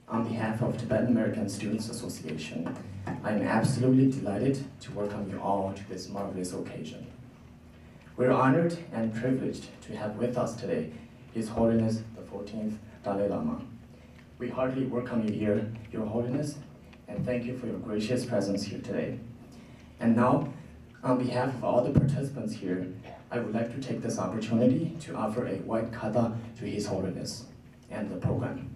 On behalf of Tibetan American Students Association, I am absolutely delighted to welcome you all to this marvelous occasion. We're honored and privileged to have with us today His Holiness the 14th Dalai Lama. We heartily welcome you here, Your Holiness, and thank you for your gracious presence here today. And now, on behalf of all the participants here, I would like to take this opportunity to offer a white kata to His Holiness and the program.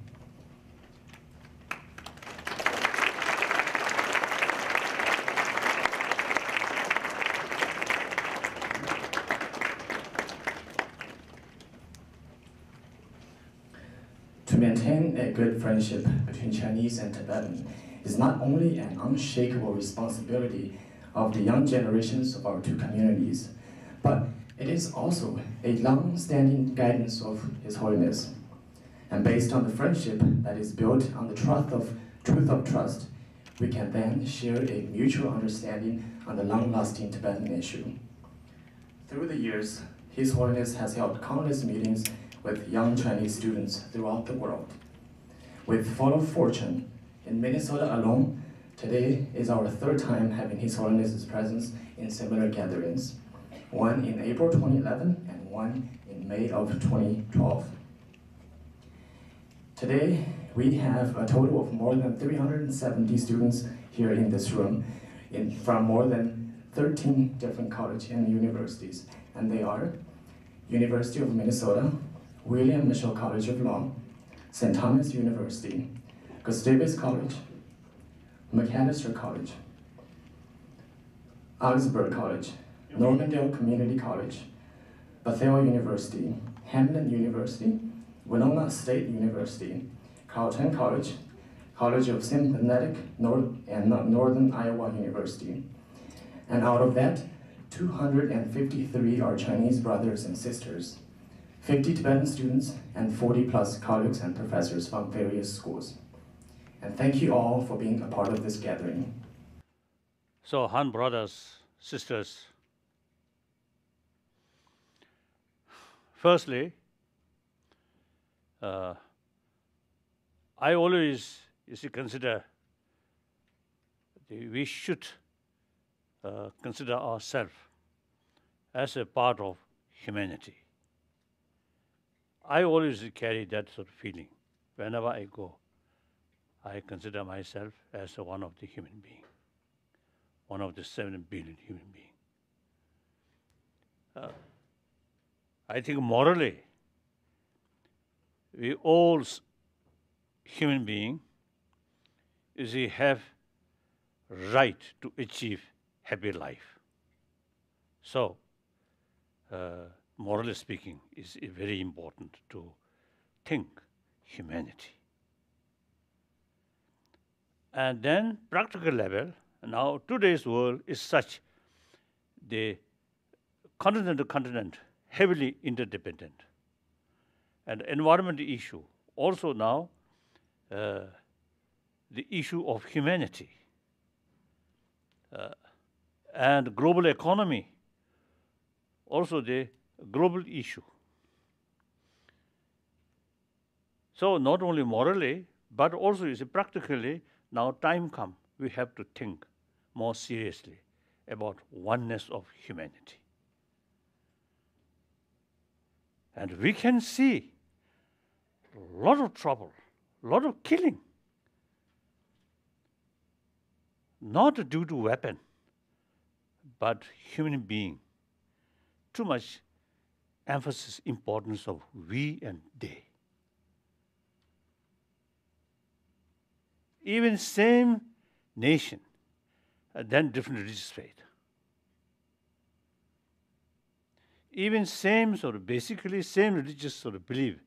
To maintain a good friendship between Chinese and Tibetan is not only an unshakable responsibility of the young generations of our two communities, but it is also a long-standing guidance of His Holiness. And based on the friendship that is built on the truth of trust, we can then share a mutual understanding on the long-lasting Tibetan issue. Through the years, His Holiness has held countless meetings with young Chinese students throughout the world. With full of fortune, in Minnesota alone, today is our third time having His Holiness's presence in similar gatherings, one in April 2011 and one in May of 2012. Today, we have a total of more than 370 students here in this room from more than 13 different colleges and universities, and they are University of Minnesota, William Mitchell College of Law, St. Thomas University, Gustavus College, McAllister College, Augsburg College, Normandale Community College, Bethel University, Hamlin University, Winona State University, Carleton College, College of Synthetic and Northern Iowa University. And out of that, 253 are Chinese brothers and sisters, 50 Tibetan students, and 40 plus colleagues and professors from various schools. And thank you all for being a part of this gathering. So, Han brothers, sisters, firstly, I always consider we should consider ourselves as a part of humanity. I always carry that sort of feeling. Whenever I go, I consider myself as one of the human beings, one of the 7 billion human beings. I think morally, we all human beings have right to achieve happy life. So, morally speaking, it's very important to think humanity. And then practical level, now today's world is such, the continent to continent heavily interdependent. And environment issue, also now the issue of humanity, and global economy, also the global issue. So not only morally, but also practically, now time comes, we have to think more seriously about oneness of humanity. And we can see a lot of trouble, a lot of killing, not due to weapon, but human being. Too much emphasis, importance of we and they. Even same nation, then different religious faith. Even same basically same religious belief,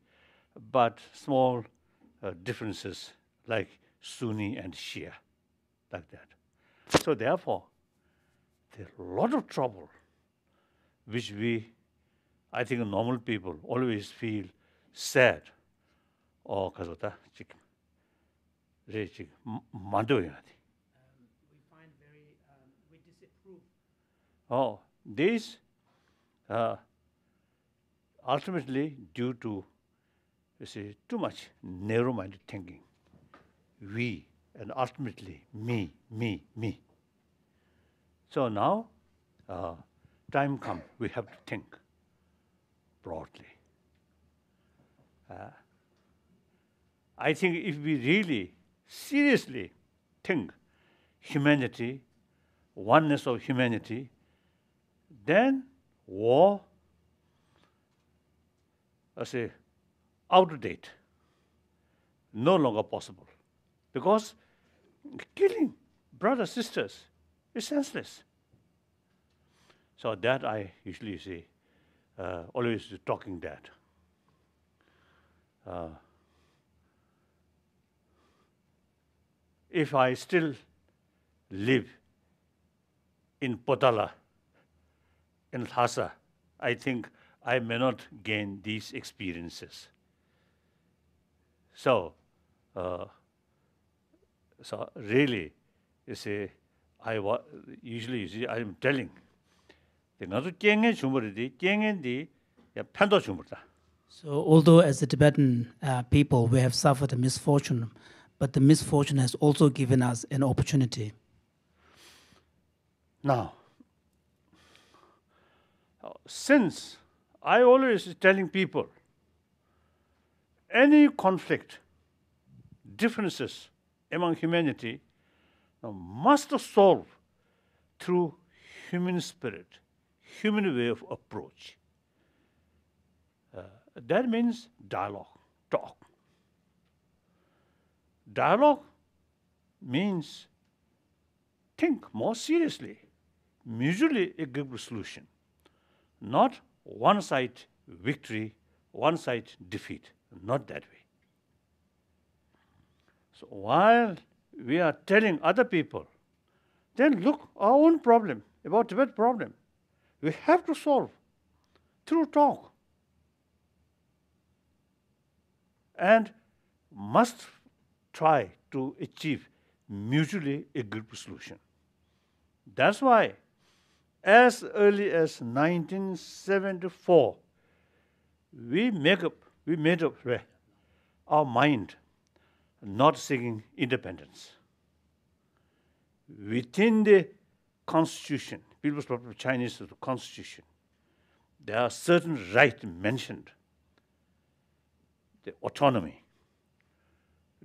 but small differences like Sunni and Shia, like that. So therefore, there's a lot of trouble, which I think normal people always feel sad. Or we find we disapprove. Oh, this ultimately due to, too much narrow-minded thinking. we, and ultimately me, me, me. So now, time comes, we have to think broadly. I think if we really seriously think humanity, oneness of humanity, then war, I say, out of date, no longer possible. Because killing brothers, sisters is senseless. So that I usually say, always talking that. If I still live in Potala, in Lhasa, I think I may not gain these experiences. So really, you see, usually you see, I am telling. So although as the Tibetan people, we have suffered a misfortune, but the misfortune has also given us an opportunity. Now, since I always telling people, any conflict, differences among humanity must solve through human spirit, human way of approach. That means dialogue, talk. Dialogue means think more seriously, mutually agreeable solution, not one side victory, one side defeat, not that way. So while we are telling other people, then look, our own problem, about Tibet problem, we have to solve through talk. And must try to achieve mutually agreeable solution. That's why, as early as 1974, we made up our mind not seeking independence. Within the Constitution, People's Republic of Chinese Constitution, there are certain rights mentioned. The autonomy,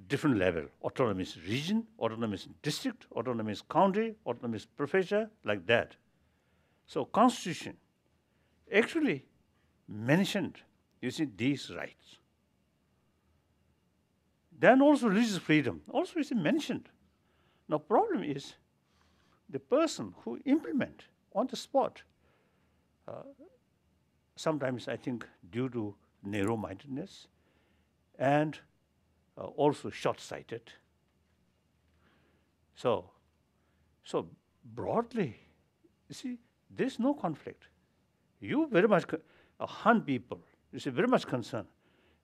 different level, autonomous region, autonomous district, autonomous county, autonomous professor, like that. So Constitution actually mentioned, you see, these rights. Then also religious freedom, also is mentioned. Now problem is the person who implement on the spot, sometimes I think due to narrow-mindedness, and also short-sighted. So broadly, you see, there's no conflict. You very much, Han people, you see, very much concerned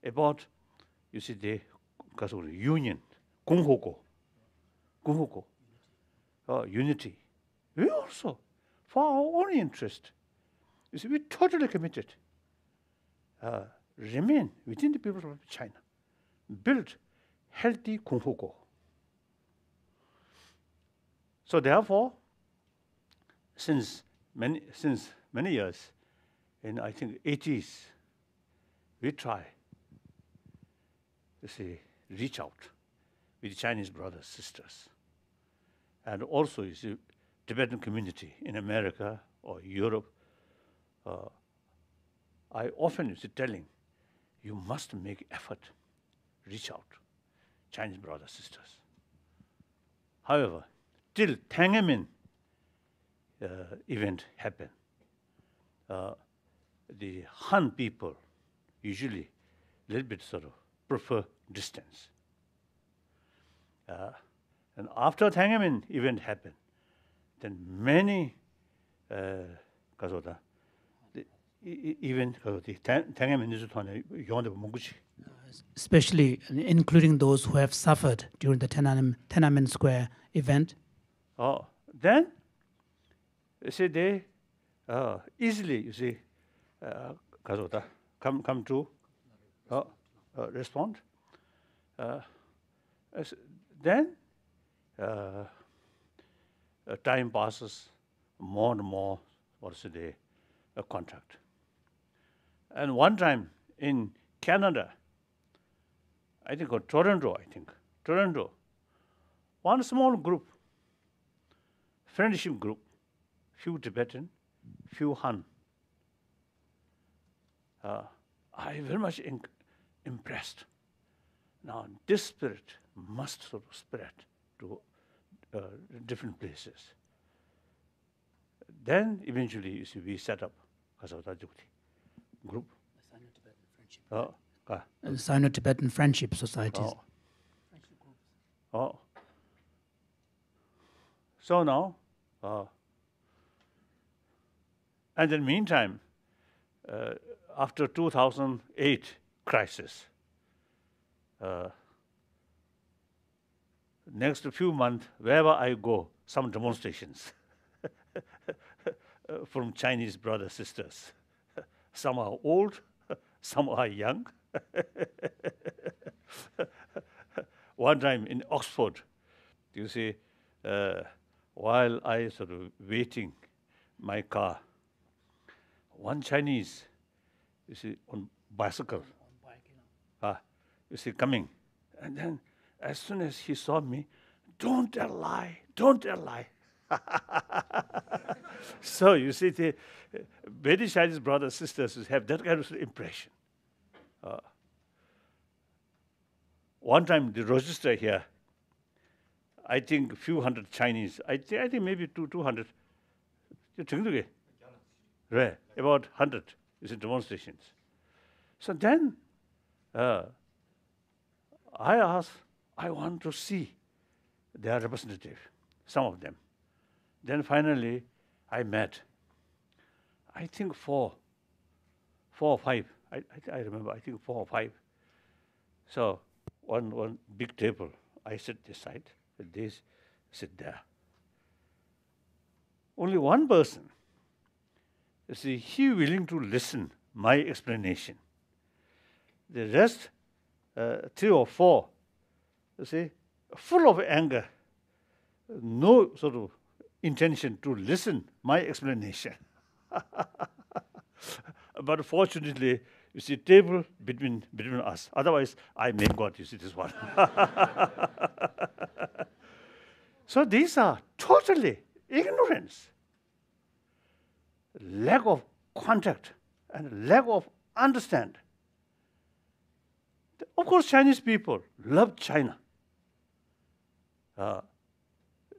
about, you see, the union, Kunghoko, unity. We also, for our own interest, you see, we're totally committed. Remain within the people of China. Build healthy Kunghoko. So therefore, since many years, in I think 80s, we try to see, reach out with Chinese brothers, sisters, and also you see Tibetan community in America or Europe. I often is telling, you must make effort, reach out, Chinese brothers, sisters. However, till Tiananmen event happened, the Han people usually a little bit sort of prefer distance. And after Tiananmen event happened, then many especially including those who have suffered during the Tiananmen Square event. Then, you see, they easily, you see, come to respond. then time passes, more and more, a contract. And one time in Canada, I think, or Toronto, one small group, friendship group, few Tibetan, few Han. I very much impressed. Now, this spirit must sort of spread to different places. Then, eventually, you see, we set up group. The Sino-Tibetan Friendship Societies. So now, and in the meantime, after 2008 crisis, next few months, wherever I go, some demonstrations from Chinese brothers, sisters. Some are old, some are young. One time in Oxford, you see, while I sort of waiting my car, one Chinese, you see, on bicycle, you see, coming. And then as soon as he saw me, don't tell lie, don't tell lie. So you see, the very Chinese brothers, sisters have that kind of impression. One time, the register here, I think a few hundred Chinese, I think maybe 200, right, about 100 is in demonstrations. So then, I asked, I want to see their representative, some of them. Then finally, I met, I think four or five. I remember, I think 4 or 5. So one big table, I sit this side, they sit there. Only one person, you see, he willing to listen my explanation. The rest, 3 or 4, you see, full of anger, no sort of intention to listen my explanation. But fortunately, you see, table between us. Otherwise, I may God, you see this one. So these are totally ignorance, lack of contact, and lack of understand. Of course, Chinese people love China.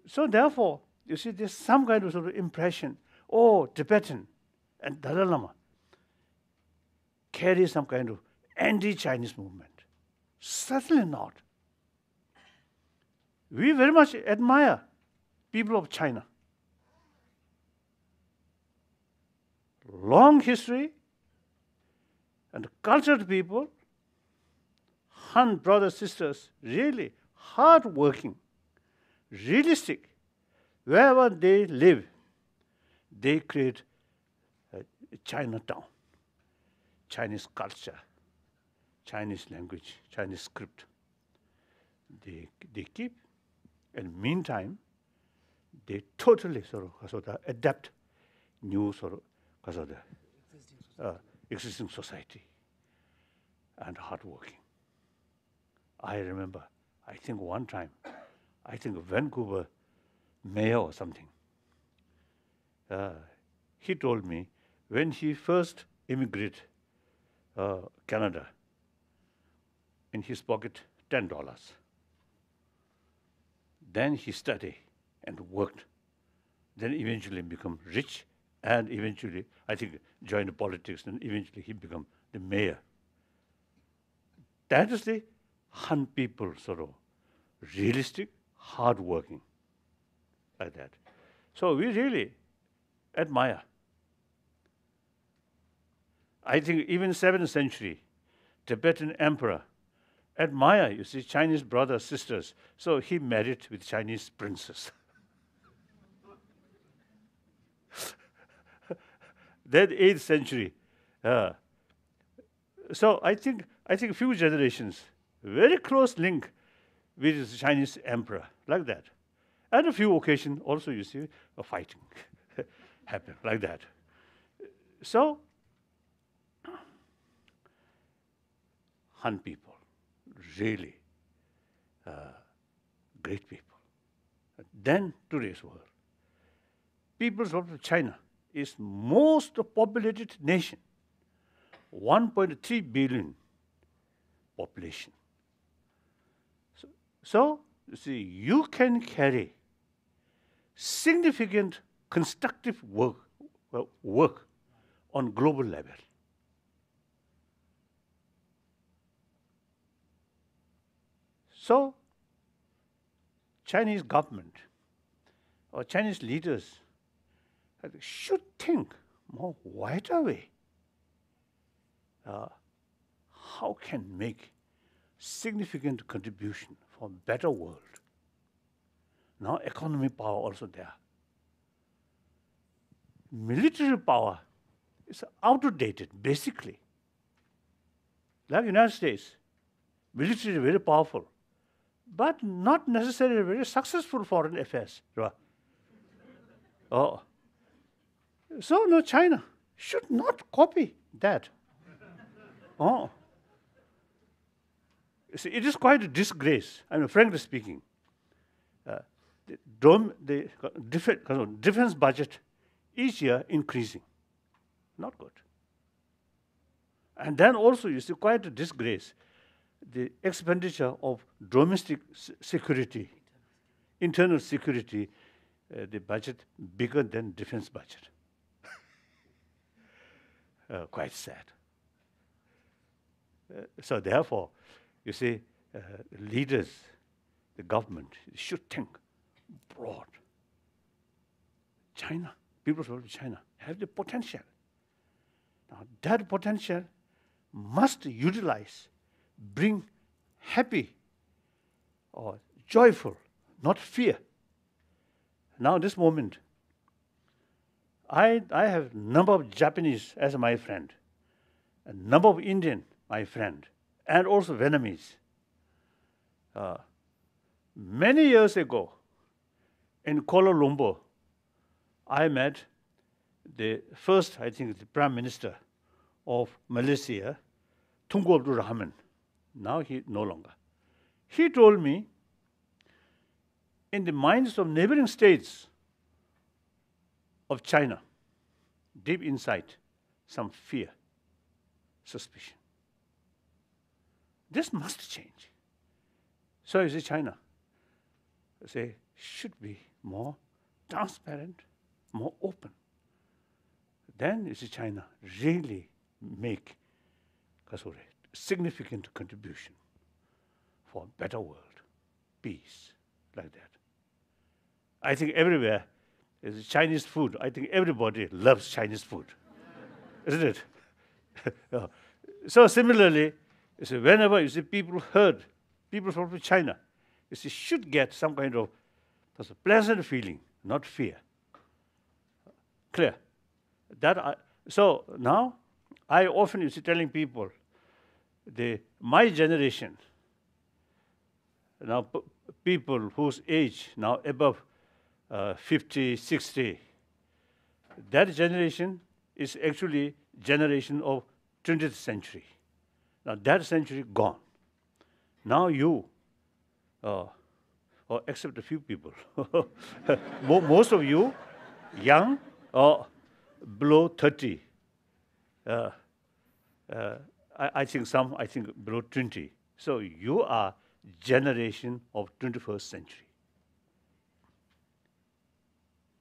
So therefore, you see, there's some kind of sort of impression, oh, Tibetan and Dalai Lama carry some kind of anti-Chinese movement. Certainly not. We very much admire people of China. Long history and cultured people, Han brothers, sisters, really hard-working, realistic. Wherever they live, they create a Chinatown, Chinese culture, Chinese language, Chinese script. They keep, and meantime, they totally sort of adapt new sort of because of the existing society and hardworking. I remember, I think one time, I think Vancouver mayor or something, he told me when he first immigrated Canada, in his pocket $10. Then he studied and worked. Then eventually become rich, and eventually, I think, joined politics, and eventually he became the mayor. That is the Han people, sort of realistic, hardworking, like that. So we really admire. I think even 7th century, Tibetan emperor admire, you see, Chinese brothers, sisters. So he married with Chinese princess. Then 8th century. So I think few generations, very close link with the Chinese emperor, like that. And a few occasions also you see a fighting happen, like that. So, Han people, really great people. Then today's world, peoples of China is most populated nation, 1.3 billion population. So you see, you can carry significant constructive work on global level. So Chinese government or Chinese leaders should think more wider way. How can make significant contribution for a better world? Now economic power also there. Military power is outdated, basically. Like United States, military is very powerful, but not necessarily very successful foreign affairs. Right? Oh. So no, China should not copy that. Oh. See, it is quite a disgrace, I mean, frankly speaking. The defense budget each year increasing. Not good. And then also, you see, quite a disgrace. The expenditure of domestic security, internal security, the budget bigger than defense budget. Quite sad. So therefore, you see, leaders, the government should think broad. China, people from China have the potential. Now that potential must utilize, bring happy or joyful, not fear. Now this moment, I have a number of Japanese as my friend, a number of Indian, my friend, and also Vietnamese. Many years ago, in Kuala Lumpur, I met the first, I think, the Prime Minister of Malaysia, Tunku Abdul Rahman. Now he no longer. He told me, in the minds of neighboring states of China, deep inside, some fear, suspicion. This must change. So you see, China, say, should be more transparent, more open. Then you see, China really make a significant contribution for a better world, peace, like that. I think everywhere is Chinese food. I think everybody loves Chinese food, isn't it? So similarly, you see, whenever you see people from China, you see, should get some kind of pleasant feeling, not fear. Clear? So now, I often you see telling people, my generation, now people whose age now above 50, 60, that generation is actually generation of 20th century. Now that century gone. Now you, or except a few people, most of you, young or below 30. I think some, below 20. So you are generation of 21st century.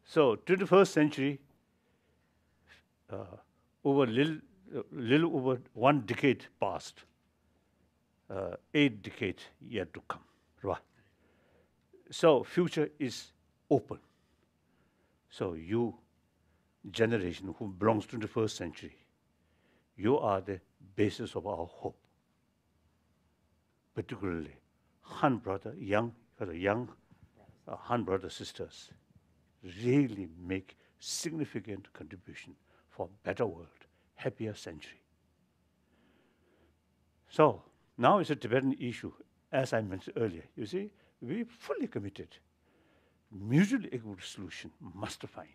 So 21st century, over little over 1 decade past, 8 decades yet to come. Right? So future is open. So you, generation who belongs to the 21st century, you are the basis of our hope. Particularly, Han brother, young Han brother sisters, really make significant contribution for a better world, happier century. So now it's a Tibetan issue. as I mentioned earlier, you see, we fully committed. Mutually equitable solution must find.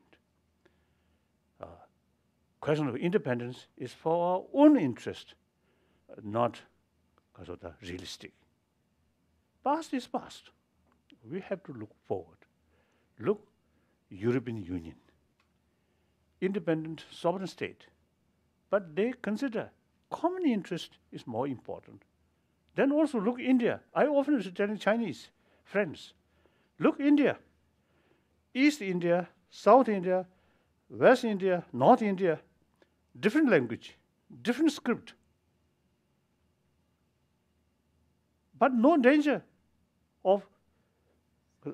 Question of independence is for our own interest, not because of the realistic. Past is past. We have to look forward. Look, European Union, independent sovereign state, but they consider common interest is more important. Then also look India. I often tell Chinese friends, look India, East India, South India, West India, North India, different language, different script, but no danger of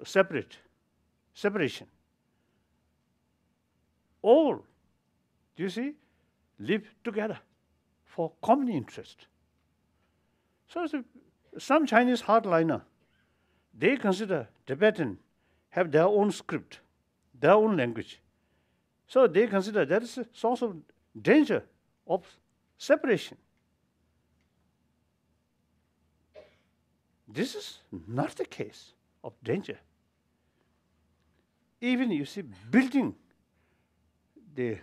separation. All, you see, live together for common interest. So some Chinese hardliner, they consider Tibetan have their own script, their own language. So they consider that is a source of danger of separation. This is not the case of danger. Even you see building the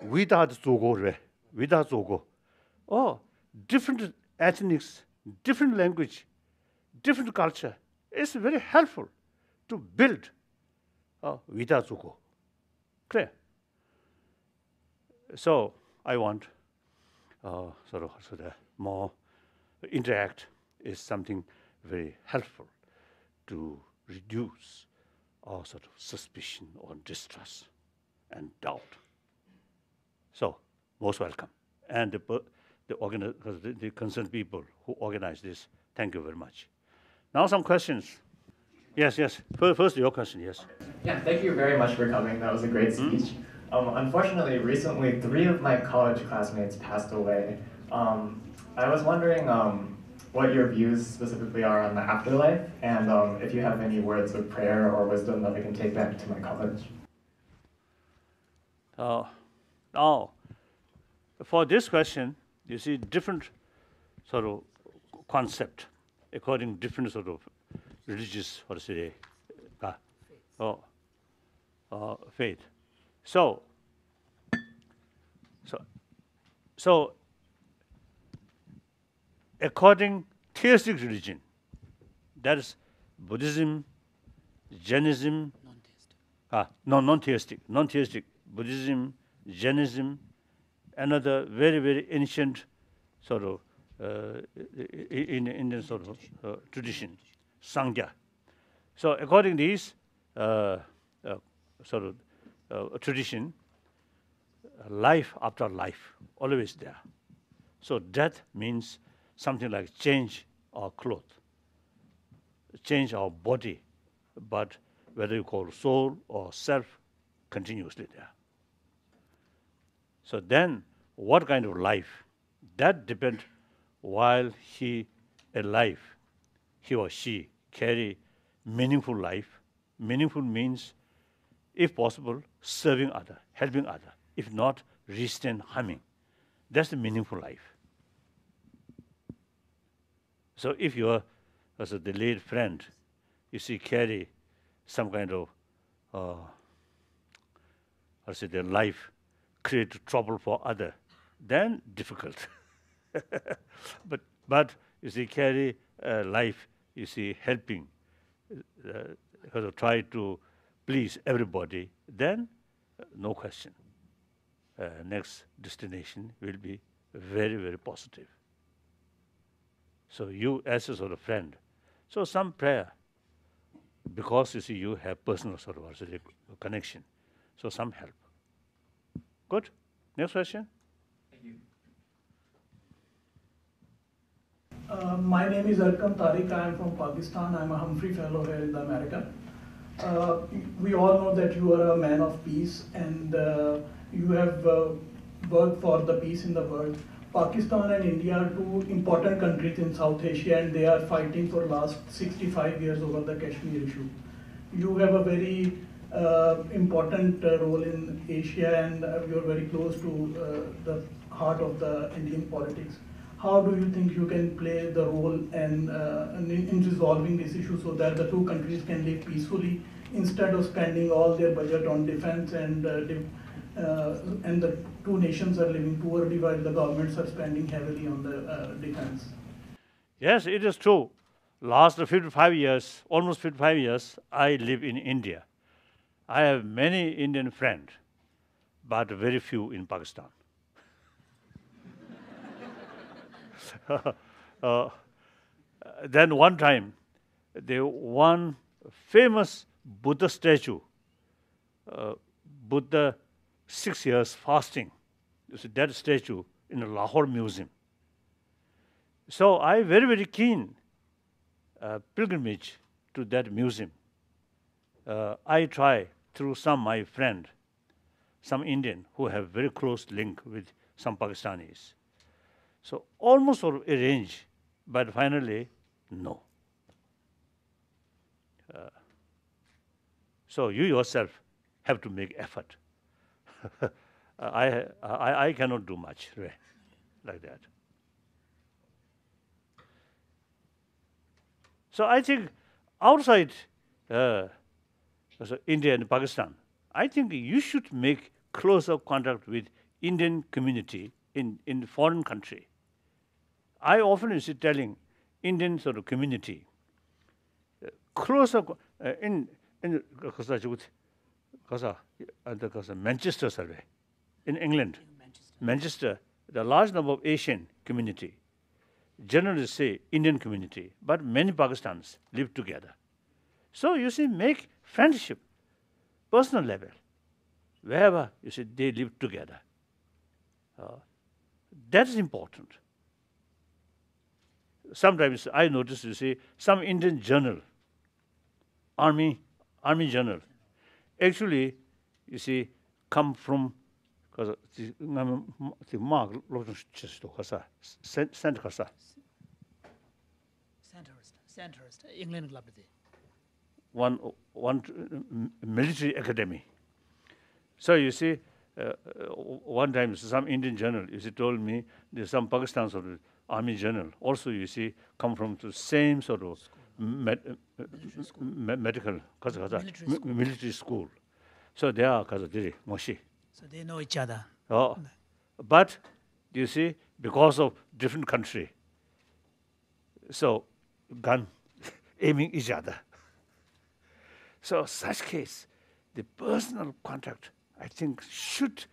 without Zogo, oh, different ethnics, different language, different culture. It's very helpful to build without Zogo. Clear? So I want more interact is something very helpful to reduce all sort of suspicion or distrust and doubt. So most welcome. And the concerned people who organize this, thank you very much. Now some questions. Yes. First your question, yes. Yeah, thank you very much for coming. That was a great speech. Unfortunately, recently 3 of my college classmates passed away. I was wondering what your views specifically are on the afterlife, and if you have any words of prayer or wisdom that I can take back to my college. Now, for this question, you see different sort of concept according to different sort of religious, faith. So according theistic religion, that is Buddhism, Jainism, non-theistic, Buddhism, Jainism, another very, very ancient sort of in Indian sort of tradition, Sangha. So according to this sort of tradition, life after life, always there. So death means something like change our clothes, change our body, but whether you call soul or self, continuously there. So then, what kind of life? That depends while he alive, he or she carry meaningful life. Meaningful means, if possible, serving other, helping other. If not, restrain harming. That's the meaningful life. So if you are, as a delayed friend, you see, carry some kind of, their life, create trouble for other, then difficult. but you see, carry life, you see, helping, try to please everybody, then no question. Next destination will be very, very positive. So you as a sort of friend, so some prayer, because you see you have personal sort of connection, so some help. Good. Next question. Thank you. My name is Arkam Tariq. I am from Pakistan. I am a Humphrey Fellow here in America. We all know that you are a man of peace, and you have worked for the peace in the world. Pakistan and India are 2 important countries in South Asia, and they are fighting for last 65 years over the Kashmir issue. You have a very important role in Asia, and you're very close to the heart of the Indian politics. how do you think you can play the role in resolving this issue so that the two countries can live peacefully instead of spending all their budget on defense and the two nations are living poorly while the governments are spending heavily on the defense? Yes, it is true. Last 55 years, almost 55 years, I live in India. I have many Indian friends, but very few in Pakistan. Then one time, one famous Buddha statue, Buddha 6 years fasting, you see that statue in the Lahore Museum. So I very, very keen pilgrimage to that museum. I try through some my friend, some Indian who have very close link with some Pakistanis. So almost sort of arrange, but finally, no. So you yourself have to make effort. I cannot do much like that. So I think outside India and Pakistan, I think you should make closer contact with Indian community in foreign country. I often is telling Indian sort of community closer in Manchester survey in England, Manchester, the large number of Asian community generally say Indian community, but many Pakistanis live together. So you see, make friendship, personal level, wherever you see they live together. That is important. Sometimes I notice, you see, some Indian journal, army journal, actually, you see, come from Sandhurst, England club. One military academy. So you see, one time some Indian journal, you see, told me there's some Pakistan sort of army journal. Also, you see, come from the same sort of medical military school. So they are moshi. So they know each other. Oh, but you see, because of different country, so gun aiming each other. So such case, the personal contact, I think, should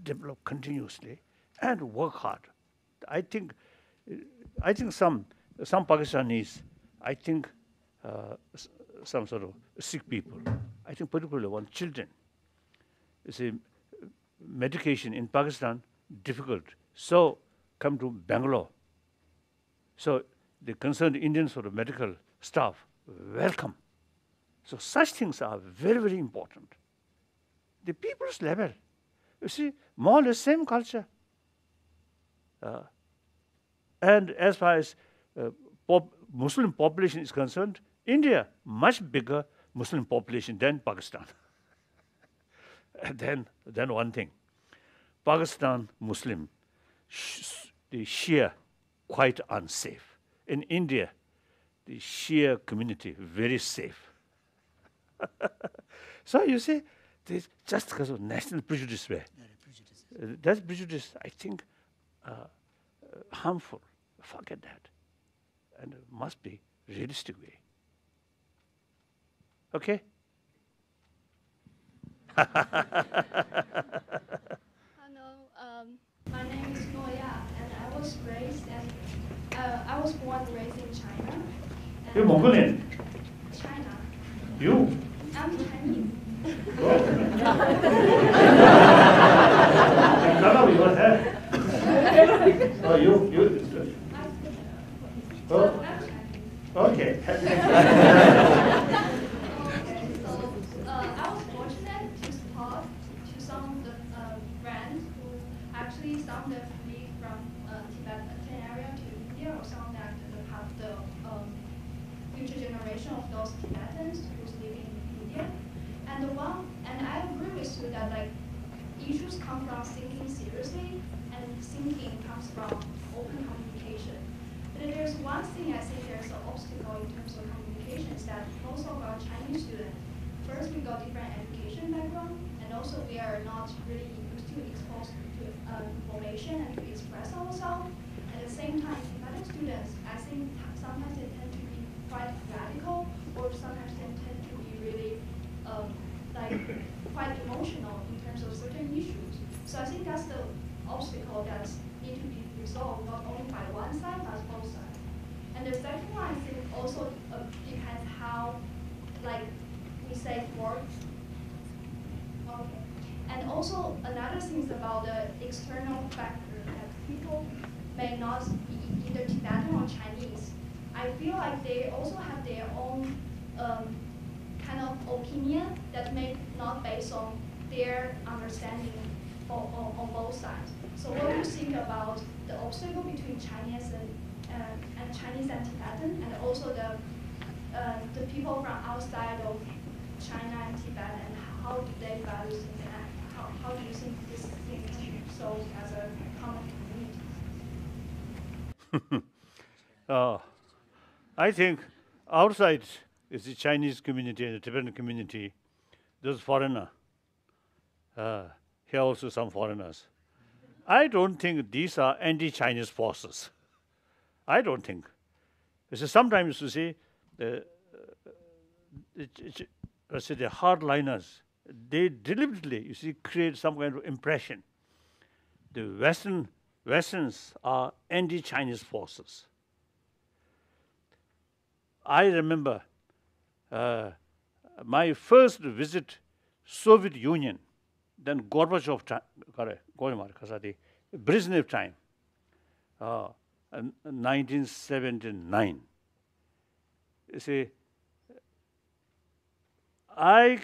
develop continuously and work hard. I think some Pakistanis, I think some sort of sick people, I think particularly one children. You see, medication in Pakistan difficult, so come to Bangalore. So the concerned Indian sort of medical staff welcome. So such things are very, very important. The people's level, you see, more or less same culture. And as far as Muslim population is concerned, India, much bigger Muslim population than Pakistan. And then one thing, Pakistan Muslim, the Shia, quite unsafe. In India, the Shia community, very safe. So you see, this just because of national prejudice. That prejudice, I think, harmful. Forget that. And it must be realistic way. Okay? Hello, my name is Noya, and I was born and raised in China. You're Mongolian? China. You? I'm Chinese. Oh, you. Oh, okay. I was fortunate to talk to some of the friends who actually some that flee from Tibetan area to India, or some that have the future generation of those Tibetans who's living in India. And I agree with you that like issues come from thinking seriously, and thinking comes from open communication. But there's one thing I think there's an obstacle in terms of communication is that most of our Chinese students, first we got different education background, and also we are not really used to exposed to information and to express ourselves. At the same time, Tibetan students, I think sometimes they tend to be quite radical, or sometimes they tend to be really quite emotional in terms of certain issues. So I think that's the obstacle that needs to be resolved not only by one side but both sides. And the second one, I think, also depends how, we say work. Okay. And also another thing is about the external factor that people may not be either Tibetan or Chinese. I feel like they also have their own kind of opinion that may not based on their understanding on both sides. So what do you think about the obstacle between Chinese and Chinese and Tibetan, and also the people from outside of China and Tibet, and how do they value things, and how do you think this thing can be solved as a common community? I think outside is the Chinese community and the Tibetan community, those foreigners. Here also some foreigners. I don't think these are anti-Chinese forces. I don't think. Sometimes you see, the hardliners, they deliberately, create some kind of impression. The Westerns are anti-Chinese forces. I remember my first visit Soviet Union, then Gorbachev time, Brezhnev time, 1979. You see, I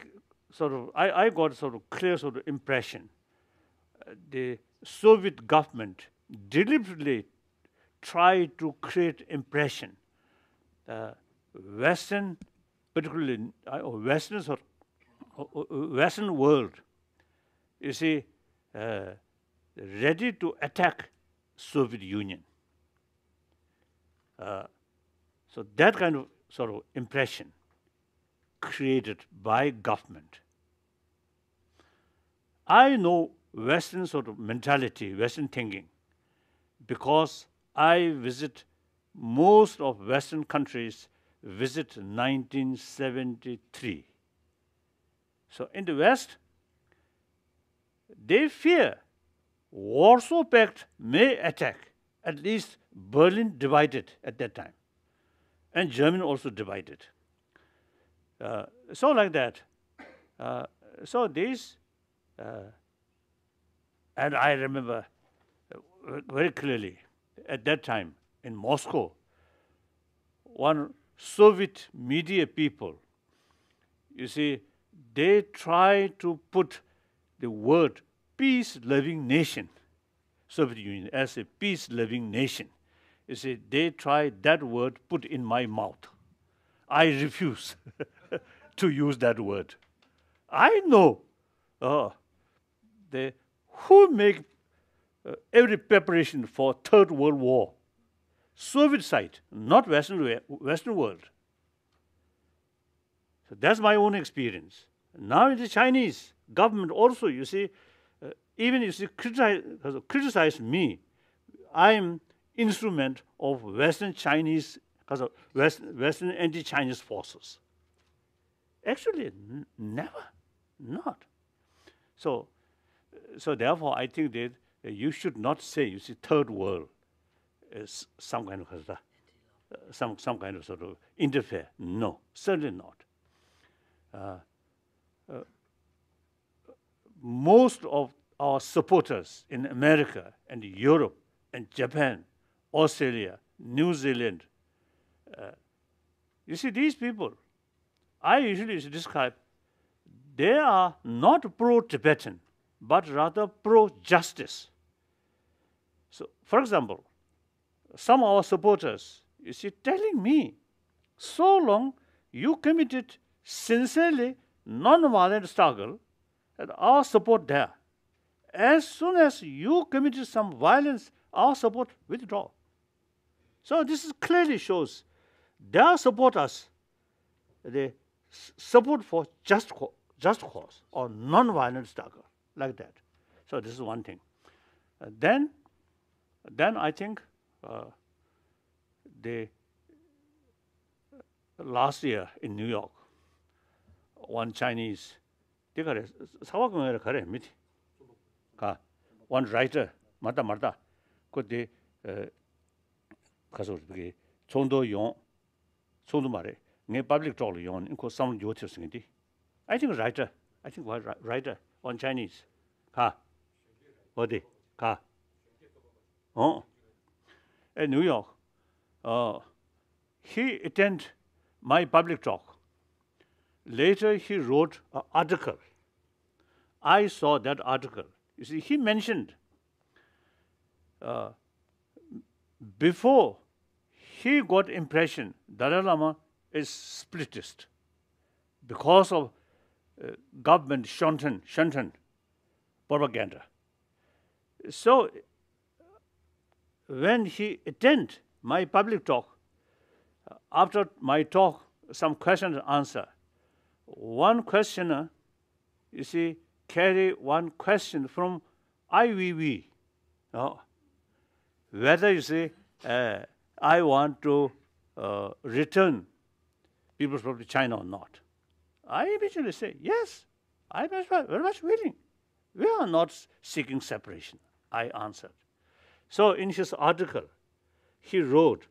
got sort of clear sort of impression. The Soviet government deliberately tried to create impression. Western, particularly Western world, ready to attack Soviet Union. So that kind of sort of impression created by government. I know Western sort of mentality, Western thinking, because I visit most of Western countries, visit 1973. So in the West, they fear Warsaw Pact may attack, at least Berlin divided at that time, and Germany also divided. So like that. So these, and I remember very clearly at that time in Moscow, one Soviet media people, they try to put the word peace-loving nation, Soviet Union, as a peace-loving nation. They tried that word put in my mouth. I refuse to use that word. I know who make every preparation for Third World War. Soviet side, not Western world. So that's my own experience. Now in the Chinese government also, even criticize me, I am instrument of Western Chinese, because of Western anti-Chinese forces. Actually, never, not. So therefore, I think that you should not say, third world is some kind of some kind of sort of interfere. No, certainly not. Most of our supporters in America and Europe and Japan, Australia, New Zealand, these people, I usually describe, they are not pro-Tibetan, but rather pro-justice. So, for example, some of our supporters, telling me, so long you committed sincerely non-violent struggle, and our support there. As soon as you committed some violence our support withdraw. So this clearly shows their support us, the support for just cause or non-violent struggle, like that. So this is one thing. Then I think the last year in New York, one Chinese, one writer, Marta, could they public talk some I think writer, one Chinese. In New York, he attended my public talk. Later, he wrote an article. I saw that article. You see, he mentioned before he got impression Dalai Lama is splittist because of government shunten propaganda. So when he attended my public talk, after my talk, some question and answer, one questioner, you see, carry one question from IVV, whether you say, I want to return people from China or not. I immediately say, yes, I'm very much willing. We are not seeking separation, I answered. So in his article, he wrote,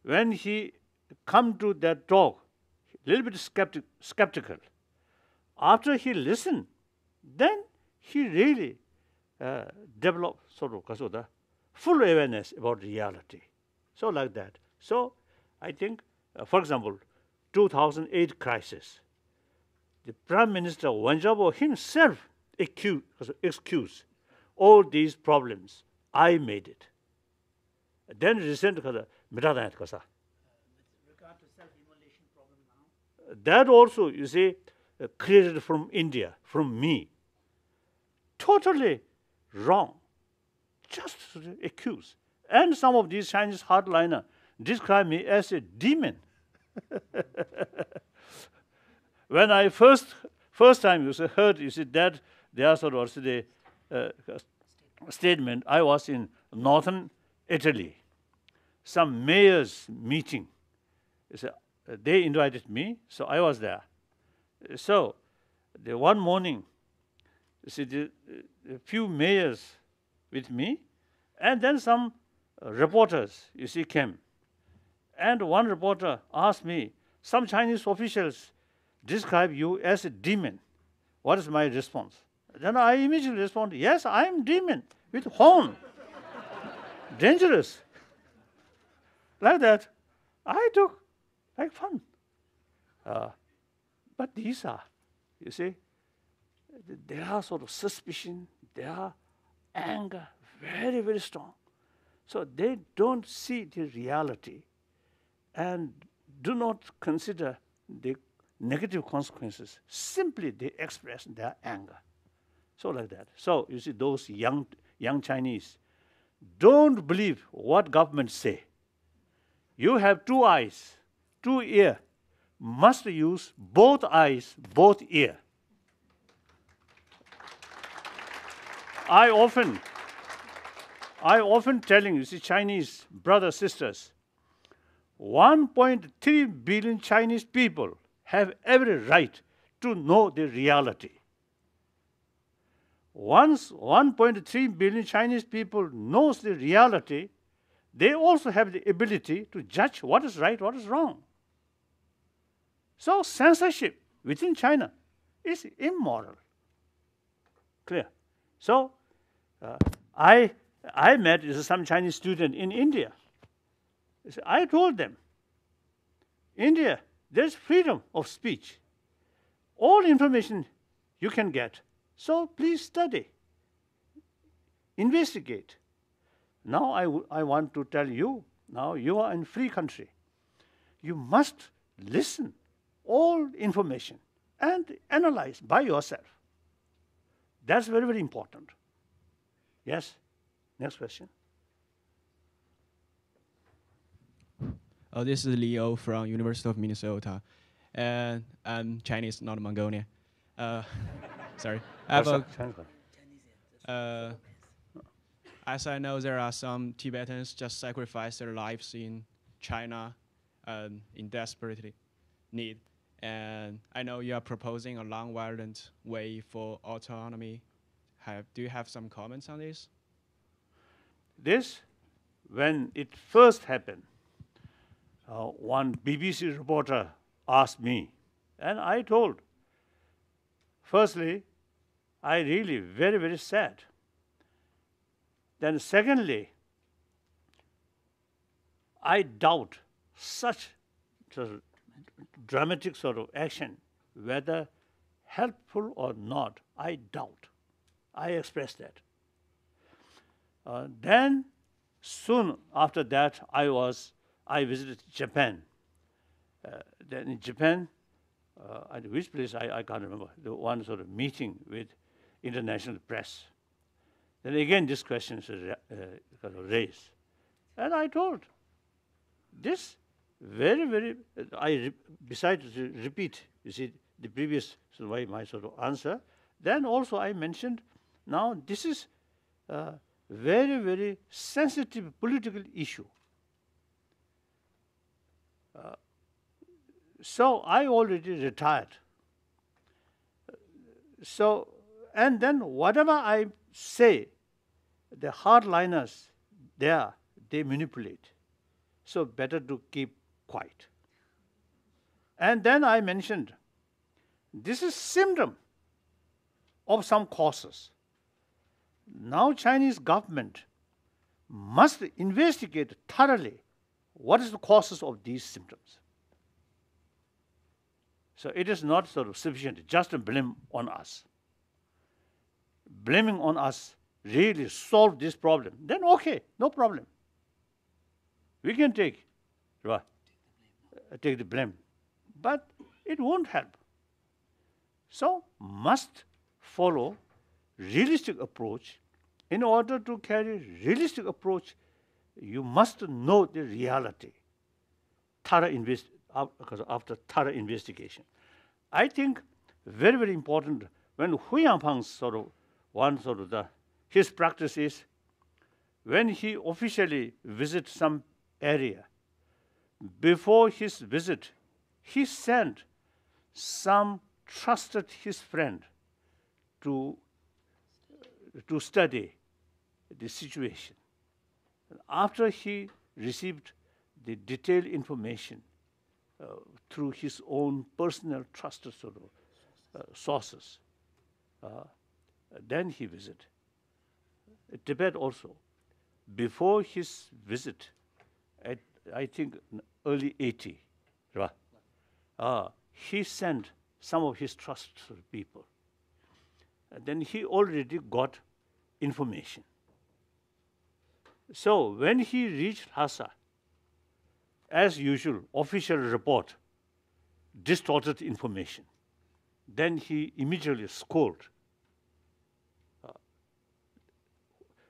when he come to that talk, a little bit skeptical. After he listened, then he really developed sort of the full awareness about reality. So like that. So I think, for example, 2008 crisis, the Prime Minister Wanjabo himself excused all these problems. I made it. Then recent that also, you see, created from India, from me. Totally wrong. Just accused. And some of these Chinese hardliners describe me as a demon. When I first time heard that there sort of the statement, I was in northern Italy, some mayors meeting. They invited me, so I was there. So the one morning, a few mayors with me, and then some reporters, came. And one reporter asked me, some Chinese officials describe you as a demon. What is my response? Then I immediately responded, yes, I am demon with horn. Dangerous. Like that. I took like fun. But these are, you see, there are sort of suspicion, there are anger, very, very strong. So they don't see the reality and do not consider the negative consequences. Simply they express their anger. So like that. So you see those young Chinese don't believe what governments say. You have 2 eyes, 2 ears. Must use both eyes, both ears. I often telling you, see, Chinese brothers, sisters, 1.3 billion Chinese people have every right to know the reality. Once 1.3 billion Chinese people knows the reality, they also have the ability to judge what is right, what is wrong. So censorship within China is immoral. Clear? So I met some Chinese student in India. I told them, India, there's freedom of speech. All information you can get. So please study, investigate. Now I want to tell you, now you are in free country. You must listen all information and analyze by yourself. That's very, very important. Yes? Next question. This is Leo from University of Minnesota, and I'm Chinese, not Mongolian. Sorry. I have as I know, there are some Tibetans just sacrifice their lives in China in desperate need. And I know you are proposing a non-violent way for autonomy. Do you have some comments on this? This, when it first happened, one BBC reporter asked me, and I told, firstly, I really very, very sad. Then secondly, I doubt such dramatic sort of action, whether helpful or not, I doubt. I expressed that. Then soon after that, I visited Japan. Then in Japan, at which place I can't remember, the one sort of meeting with international press. Then again this question is raised. And I told, this very, very, besides to repeat, you see, the previous my sort of answer, then also I mentioned, now this is a very, very sensitive political issue. So I already retired. So, and then whatever I say, the hardliners there, they manipulate. So better to keep quiet. And then I mentioned, this is symptom of some causes. Now Chinese government must investigate thoroughly what is the causes of these symptoms. So it is not sort of sufficient just to blame on us. Blaming on us really solve this problem, then okay, no problem. We can take the blame, but it won't help. So must follow realistic approach. In order to carry realistic approach, you must know the reality. After thorough investigation. I think very, very important when Hu Yanfang's his practice is when he officially visits some area, before his visit, he sent some trusted his friend to study the situation. After he received the detailed information through his own personal trusted sources, then he visited. Tibet also, before his visit, I think early 80, he sent some of his trusted people. And then he already got information. So when he reached Lhasa, as usual, official report, distorted information. Then he immediately scolded.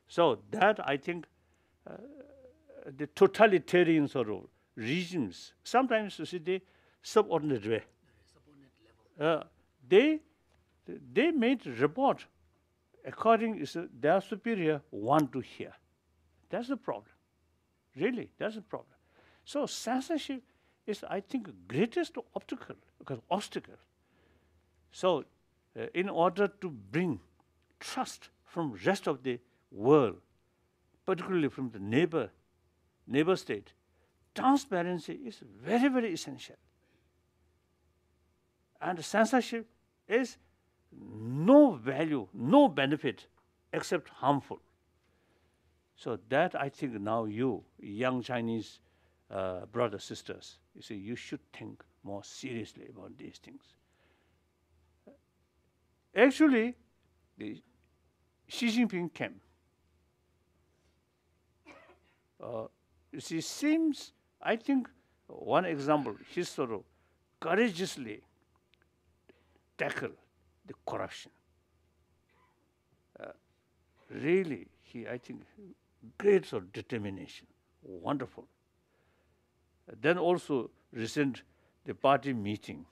So that, I think, the totalitarian sort of regimes, sometimes you see the subordinate way. They made report according to their superior want to hear. That's the problem. Really, that's the problem. So censorship is, I think, greatest obstacle. So in order to bring trust from rest of the world, particularly from the neighbor state, transparency is very, very essential. And censorship is no value, no benefit, except harmful. So that, I think, now you, young Chinese brothers, sisters, you see, you should think more seriously about these things. Actually, the Xi Jinping came. You see, seems, I think, one example, he sort of courageously tackled the corruption. Really, I think, great sort of determination, wonderful. Then also recent the party meeting,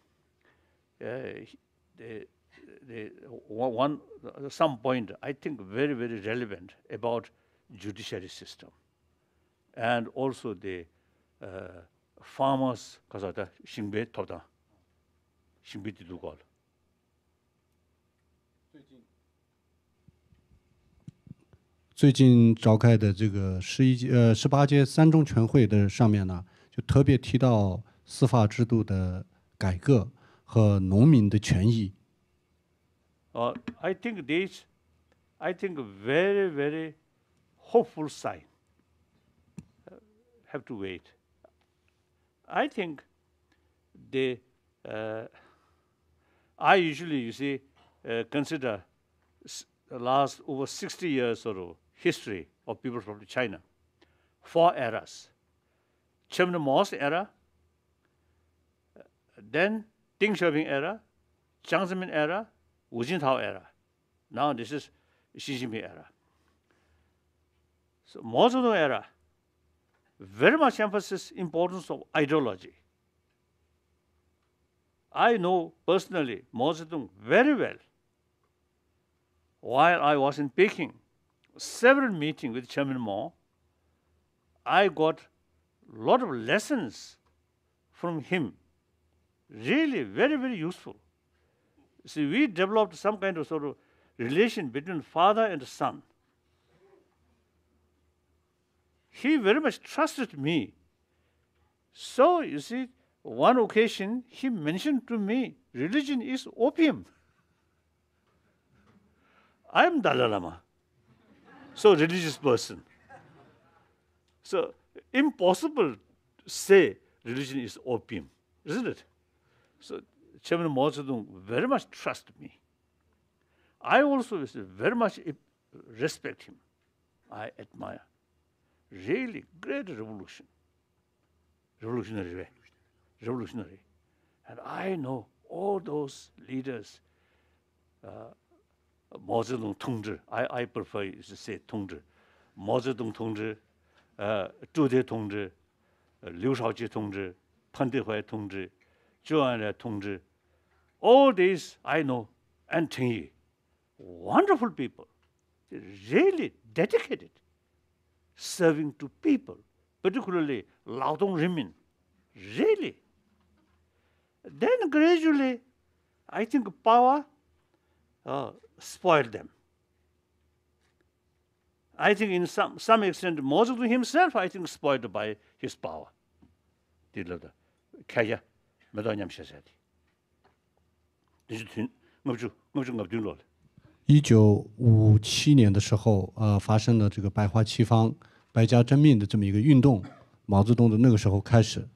some point I think very relevant about judiciary system, and also the farmers 가서다 싱베 토다 싱베 디두걸. 最近召开的这个18届三中全会的上面呢，就特别提到司法制度的改革和农民的权益。I think very hopeful sign. Have to wait. I think I usually consider the last over 60 years sort of history of people from China, 4 eras. Chairman Mao's era, then Deng Xiaoping era, Jiang Zemin era, Wu Jintao era. Now this is Xi Jinping era. So Mao Zedong era, very much emphasis importance of ideology. I know personally Mao Zedong very well. While I was in Peking, several meetings with Chairman Mao, I got a lot of lessons from him, really very useful. See, we developed some kind of sort of relation between father and son. He very much trusted me. So, you see, one occasion he mentioned to me, religion is opium. I am Dalai Lama, so religious person. So impossible to say religion is opium, isn't it? So Chairman Mao Zedong very much trust me. I also very much respect him. I admire. Really great revolutionary. And I know all those leaders, Mao Zedong 同志, I prefer to say 同志, Mao Zedong 同志, 朱德同志, 刘少奇同志, 彭德怀同志, 周恩来同志, all these I know, and Cheng Yi, wonderful people, really dedicated, serving to people, particularly 劳动人民, really. Then gradually, I think power spoiled them. I think in some extent, Mao Zedong himself, I think, spoiled by his power. 1957年的时候，发生了这个百花齐放、百家争鸣的这么一个运动，毛泽东的那个时候开始。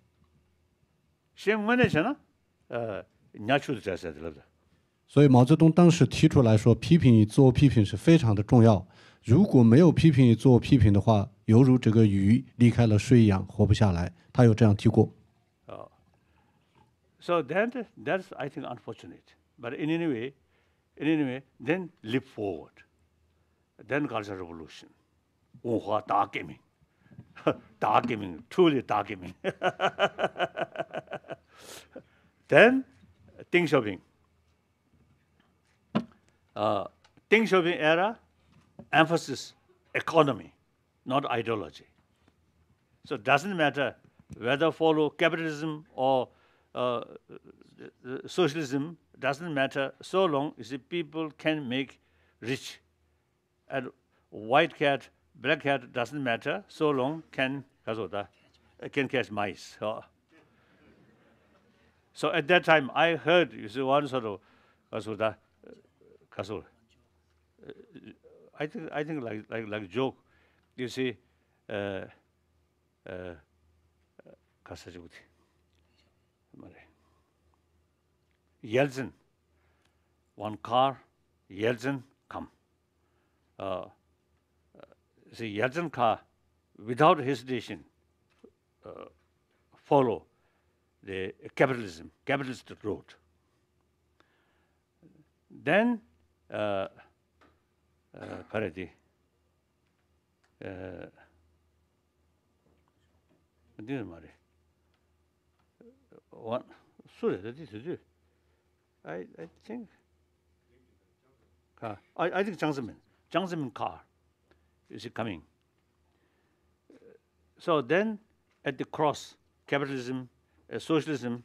所以毛泽东当时提出来说，批评与自我批评是非常的重要。如果没有批评与自我批评的话，犹如这个鱼离开了水一样，活不下来。他有这样提过。So that's I think unfortunate. But in any way, then leap forward. Then Cultural Revolution, 文化大革命，大革命 truly 大革命。Then Deng Xiaoping. Deng Xiaoping era emphasis economy, not ideology. So it doesn't matter whether follow capitalism or socialism, doesn't matter so long as the people can make rich. And white cat, black cat doesn't matter so long can catch mice. So at that time I heard one sort of I think like joke. You see, Yeltsin, one car, Yeltsin come. See, Yeltsin car, without hesitation, follow the capitalist road. Then, 어디는 말해. One, sorry, that is I think. I think Jiangzemin car is coming. So then, at the cross, capitalism, socialism,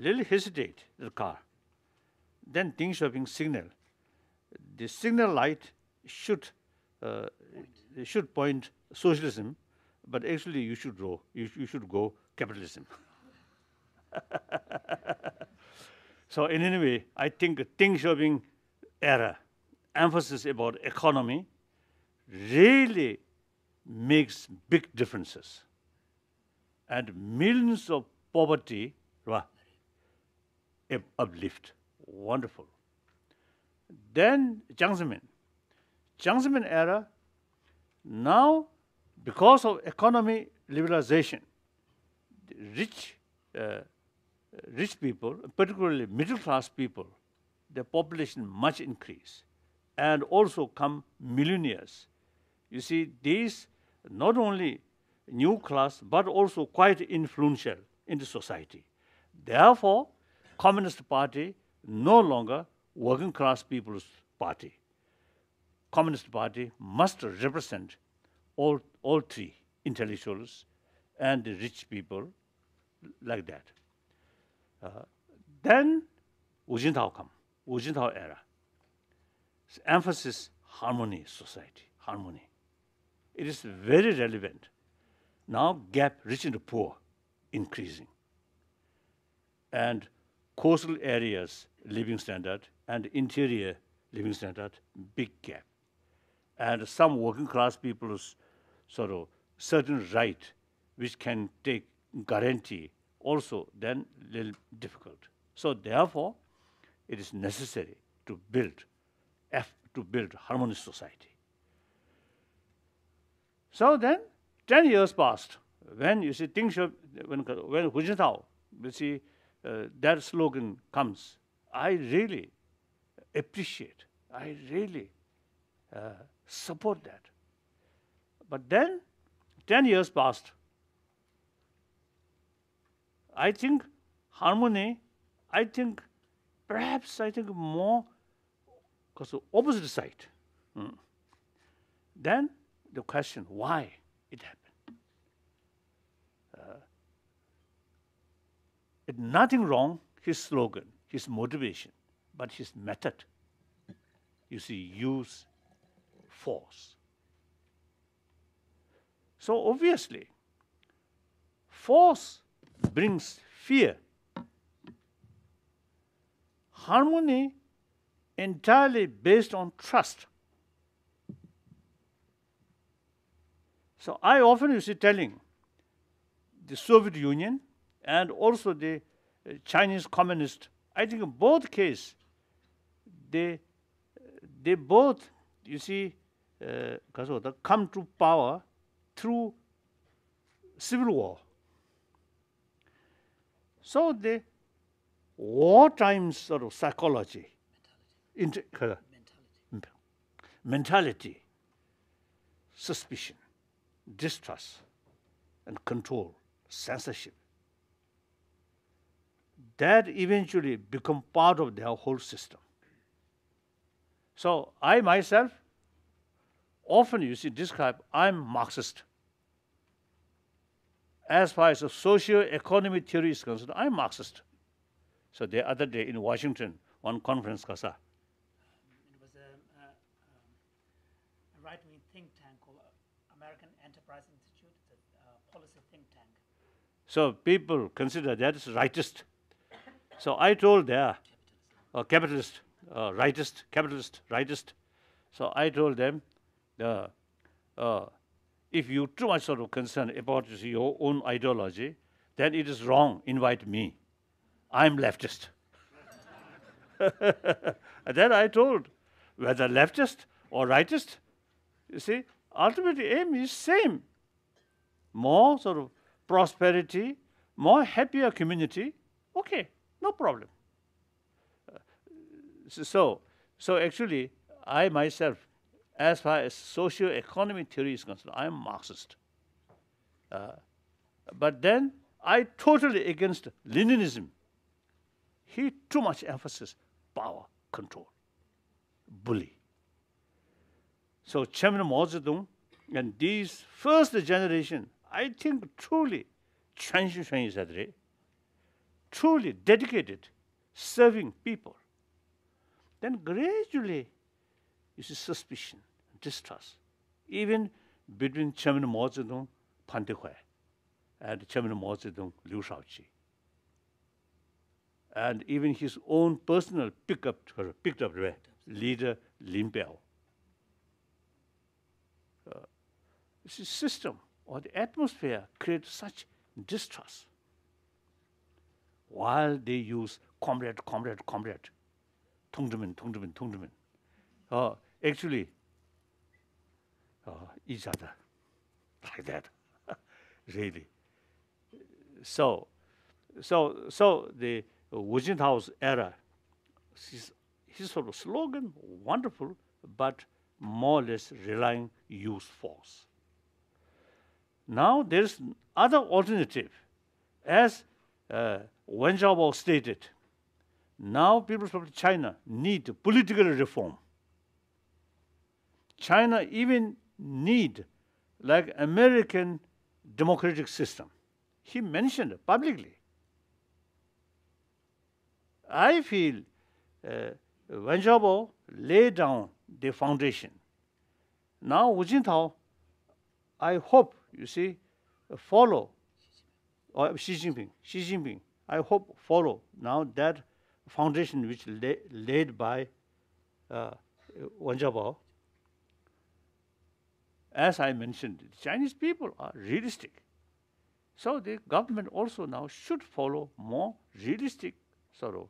really hesitate the car. Then Ding Xiaoping signal. The signal light should point socialism, but actually you should go capitalism. So in any way, I think Ding Xiaoping era emphasis about economy really makes big differences, and millions of poverty uplift. Wonderful. Then Jiang Zemin era, now because of economy liberalization, rich people, particularly middle class people, their population much increase, and also come millionaires. You see, these not only new class but also quite influential in the society. Therefore, Communist Party no longer working class people's party. Communist Party must represent all three, intellectuals and the rich people, like that. Then Wu Jintao come, Wu Jintao era. Emphasis harmony, society, harmony. It is very relevant. Now gap rich and poor increasing, and coastal areas living standard and interior living standard big gap, and some working class people's sort of certain right which can take guarantee also then little difficult. So therefore, it is necessary to build harmonious society. So then, 10 years passed. When you see things, when Hu Jintao, you see that slogan comes, I really appreciate, I really support that. But then, 10 years passed. I think harmony, perhaps more because of opposite side. Then the question, why it happened? Nothing wrong, his slogan, his motivation, but his method. You see, use force. So obviously, force brings fear. Harmony entirely based on trust. So I often telling the Soviet Union and also the Chinese Communist, I think in both cases, they both, come to power through civil war. So the wartime sort of psychology, mentality, suspicion, distrust, and control, censorship, that eventually become part of their whole system. So I myself often, describe, I'm Marxist. As far as the socio-economy theory is concerned, I'm Marxist. So the other day in Washington, one conference, Kasa. It was a right-wing think tank called American Enterprise Institute. It's a policy think tank. So people consider that is rightist. So I told there, capitalist, rightist, capitalist, rightist. So I told them, if you too much sort of concern about your own ideology, then it is wrong. Invite me. I'm leftist. And then I told, whether leftist or rightist, ultimately aim is same. More sort of prosperity, more happier community. Okay, no problem. So actually, I myself as far as socio-economic theory is concerned, I am Marxist. But then I totally against Leninism. He too much emphasis power, control, bully. So Chairman Mao Zedong and these first generation, I think truly truly dedicated, serving people. Then gradually, you see suspicion, distrust, even between Chairman Mao Zedong, Pan Dehuai, and Chairman Mao Zedong, Liu Shaoqi. And even his own personal picked up leader, Lin Biao. This system or the atmosphere creates such distrust. While they use comrade, Tongzhimen. Actually, each other like that, really. So the Wu Jintao's era, his sort of slogan, wonderful, but more or less relying use force. Now there's other alternative, as Wen Xiaobo stated. Now people from China need political reform. China even need like American democratic system. He mentioned it publicly. I feel Wen Xiaobo laid down the foundation. Now Wu Jintao, I hope, you see, follow, or Xi Jinping, I hope follow now that foundation which laid by Wen Xiaobo. As I mentioned, the Chinese people are realistic. So the government also now should follow more realistic sort of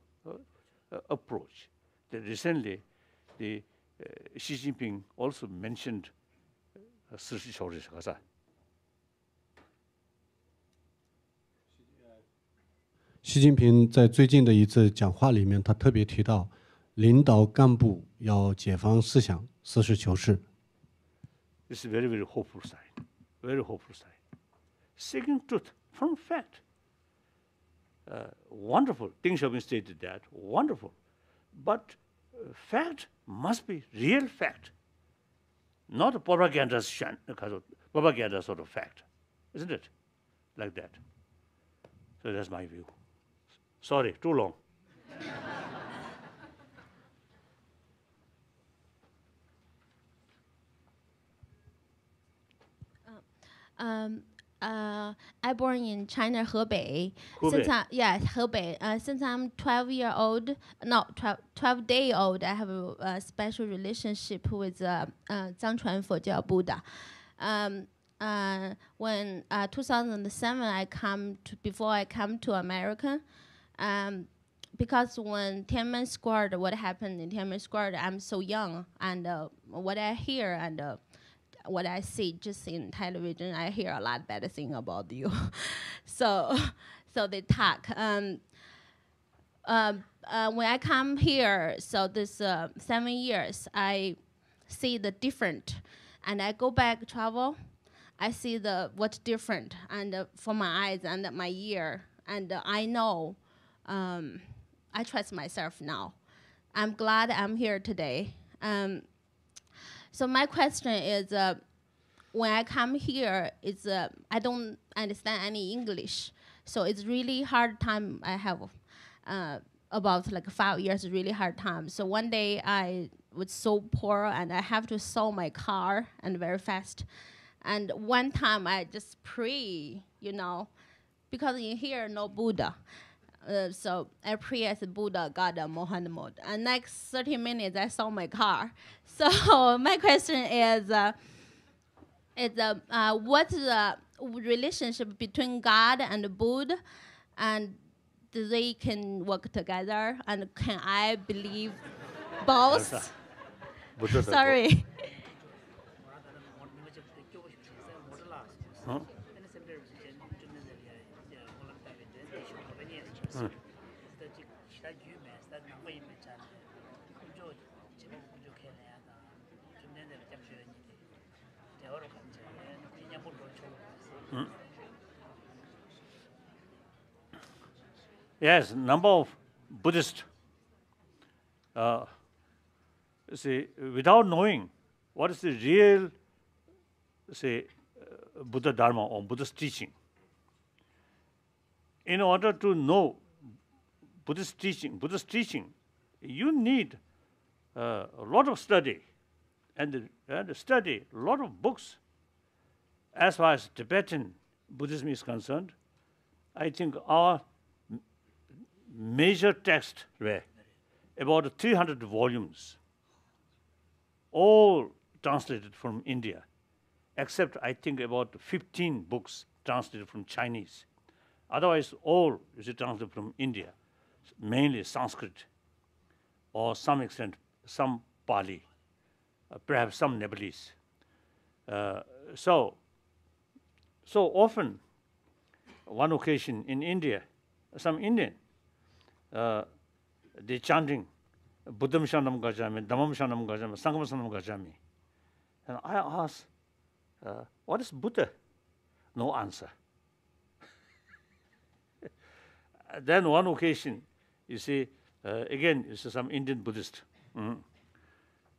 approach. Recently, the Xi Jinping also mentioned 四十小时合算。习近平在最近的一次讲话里面，他特别提到，领导干部要解放思想，实事求是。This is very, very hopeful sign. Very hopeful sign. Seeking truth from fact. Wonderful. Deng Xiaoping stated that. Wonderful. But fact must be real fact. Not propaganda sort of fact. Isn't it? Like that. So that's my view. Sorry, too long. I born in China, Hebei. Since I'm 12-day-old, I have a special relationship with Zhangchuan Forjiao Buddha. When 2007, before I come to America, because when Tiananmen Square, what happened in Tiananmen Square, I'm so young, and what I hear and what I see just in television, I hear a lot better thing about you. so they talk. When I come here, so this 7 years, I see the different, and I go back travel. I see what's different, and for my eyes and my ear, and I know. I trust myself now. I'm glad I'm here today. So my question is, when I come here, I don't understand any English, so it's really hard time I have. About like 5 years, really hard time. So one day I was so poor, and I have to sell my car and very fast. And one time I just pray, because in here no Buddha. So I pray as Buddha, God, Muhammad. And next 30 minutes, I saw my car. So my question is what's the relationship between God and Buddha, and they can work together? And can I believe both? Sorry. Huh? Yes, number of Buddhists, say, without knowing what is the real, say, Buddha Dharma or Buddhist teaching. In order to know Buddhist teaching, you need a lot of study and study a lot of books. As far as Tibetan Buddhism is concerned, I think our major text were about 300 volumes, all translated from India, except I think about 15 books translated from Chinese. Otherwise, all is translated from India, mainly Sanskrit, or some extent some Pali, perhaps some Nepalese. So often, one occasion in India, some Indian, they chanting Buddham Shanam Gajami, Dhammam Shanam Gajami, Sangham Shanam Gajami. And I asked, what is Buddha? No answer. Then one occasion, you see, again, you see some Indian Buddhist.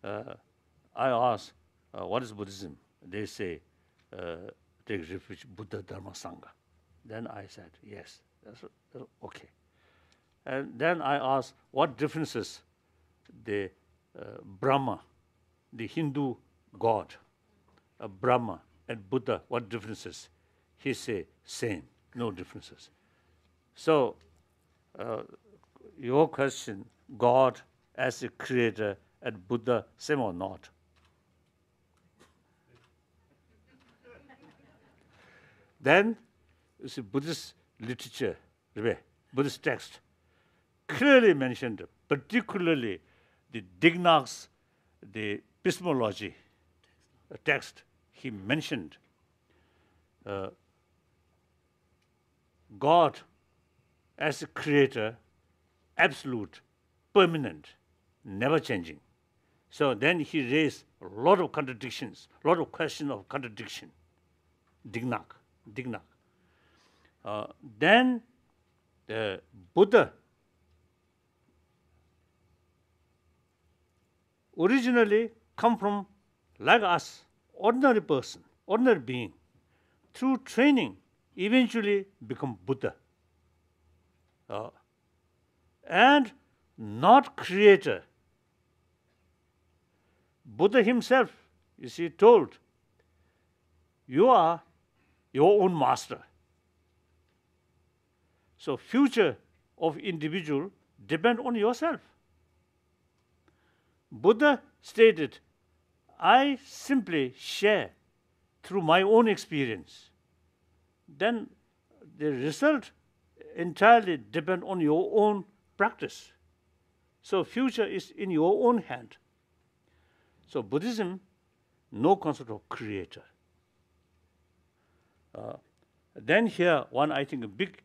I asked, what is Buddhism? They say, take refuge, Buddha, Dharma, Sangha. Then I said, yes, that's okay. And then I asked, what differences the Brahma, the Hindu god, Brahma and Buddha, what differences? He said, same, no differences. So, your question, God as a creator and Buddha, same or not? Then, you see, Buddhist literature, Buddhist text, clearly mentioned, particularly the Digna's, the epistemology text, he mentioned God as a creator, absolute, permanent, never changing. So then he raised a lot of contradictions, a lot of questions of contradiction. Digna. Then the Buddha originally come from like us, ordinary person, ordinary being. Through training, eventually become Buddha. And not creator. Buddha himself, you see, told, you are your own master. So future of individual depend on yourself. Buddha stated, I simply share through my own experience. Then the result entirely depend on your own practice. So future is in your own hand. So Buddhism, no concept of creator. Then here, one, I think, big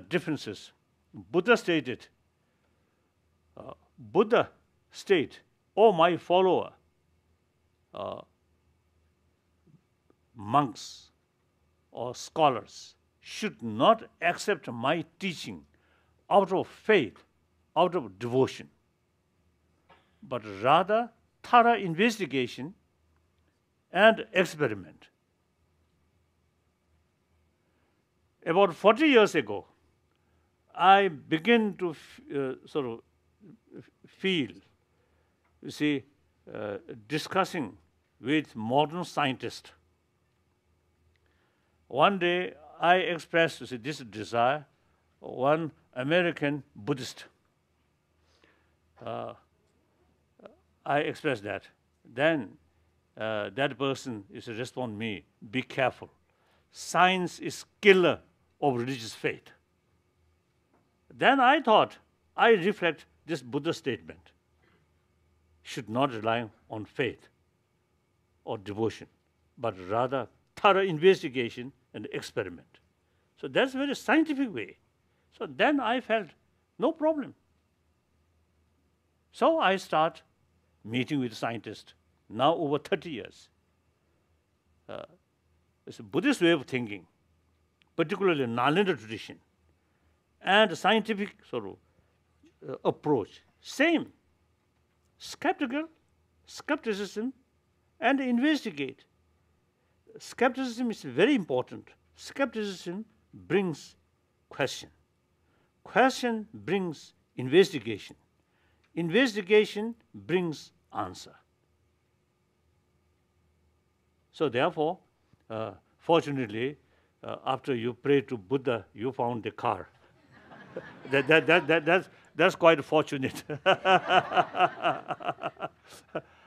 differences. Buddha stated, oh, my follower, monks or scholars should not accept my teaching out of faith, out of devotion, but rather thorough investigation and experiment. About 40 years ago, I began to sort of feel, you see, discussing with modern scientists. One day, I expressed, you see, this desire. One American Buddhist, I expressed that. Then that person is to respond me, be careful. Science is killer of religious faith. Then I thought, I reflect this Buddha statement. Should not rely on faith or devotion, but rather thorough investigation and experiment. So that's a very scientific way. So then I felt, no problem. So I start meeting with scientists, now over 30 years. it's a Buddhist way of thinking, particularly non-linear tradition, and scientific sort of approach. Same, skepticism, and investigate. Skepticism is very important. Skepticism brings question. Question brings investigation. Investigation brings answer. So therefore, fortunately, after you pray to Buddha, you found the car. That's quite fortunate.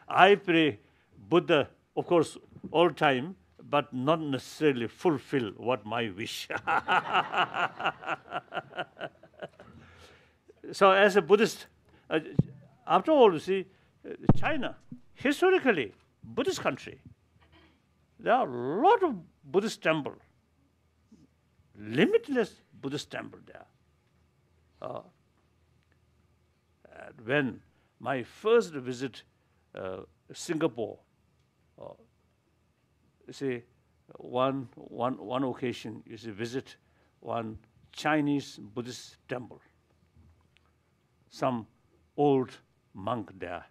I pray Buddha, of course, all time, but not necessarily fulfill what my wish. So as a Buddhist, after all, you see, China, historically, Buddhist country, there are a lot of Buddhist temples, limitless Buddhist temple there. When my first visit Singapore, you see, one occasion, you see, visit one Chinese Buddhist temple. Some old monk there,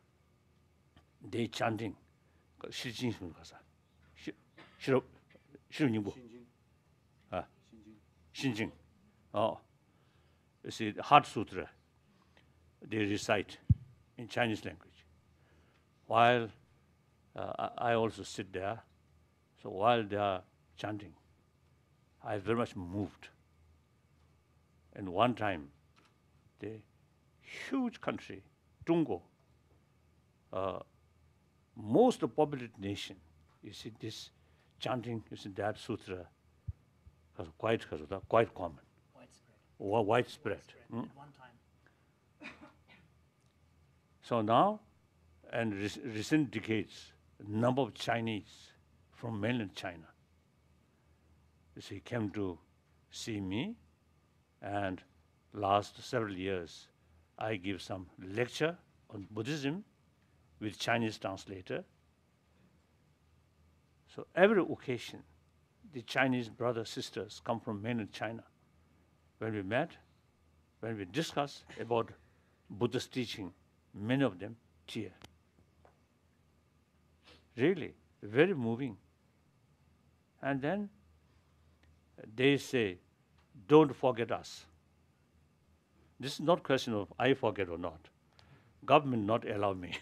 they chanting, Xinjing. Oh, you see, the Heart Sutra, they recite in Chinese language. While I also sit there, so while they are chanting, I very much moved. And one time, the huge country, Zhongguo, most populated nation, you see this chanting, you see that sutra, quite common. Widespread. At one time. So now, and recent decades, number of Chinese from mainland China, you see, came to see me, and last several years, I give some lecture on Buddhism with Chinese translator. So every occasion, the Chinese brothers, sisters come from mainland China. When we met, when we discussed about Buddhist teaching, many of them tear. Really, very moving. And then they say, don't forget us. This is not a question of I forget or not. Government not allow me.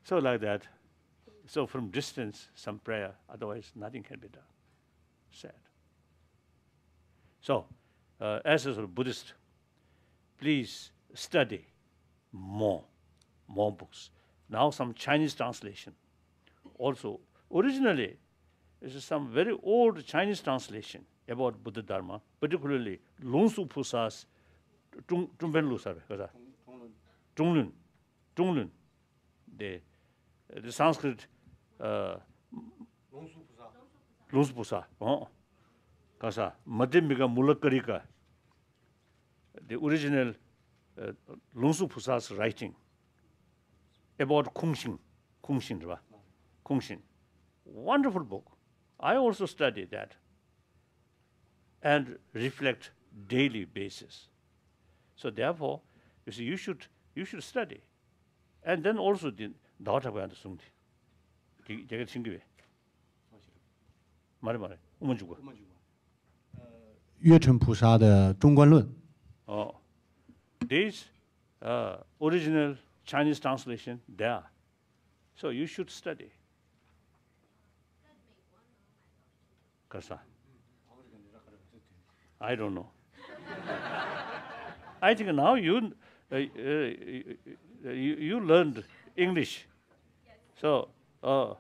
So like that. So from distance, some prayer, otherwise nothing can be done. Sad. So, as a Buddhist, please study more books. Now some Chinese translation. Also, originally, this is some very old Chinese translation about Buddha Dharma, particularly Longsu Pusa's Zhongbenlu Sabe, Zhonglun, the Sanskrit Longsu Pusa, Kasa, Madhyamika Mulakarika, the original Longsu Pusa's writing about Kungshin. Wonderful book. I also study that and reflect daily basis. So therefore, you see, you should study. And then also the Daotago and Sungti. 제가 친구에. 말해. 우먼주고. 月城菩萨的中观论。 These original Chinese translation there. So you should study. Kasa. I don't know. I think now you learned English. So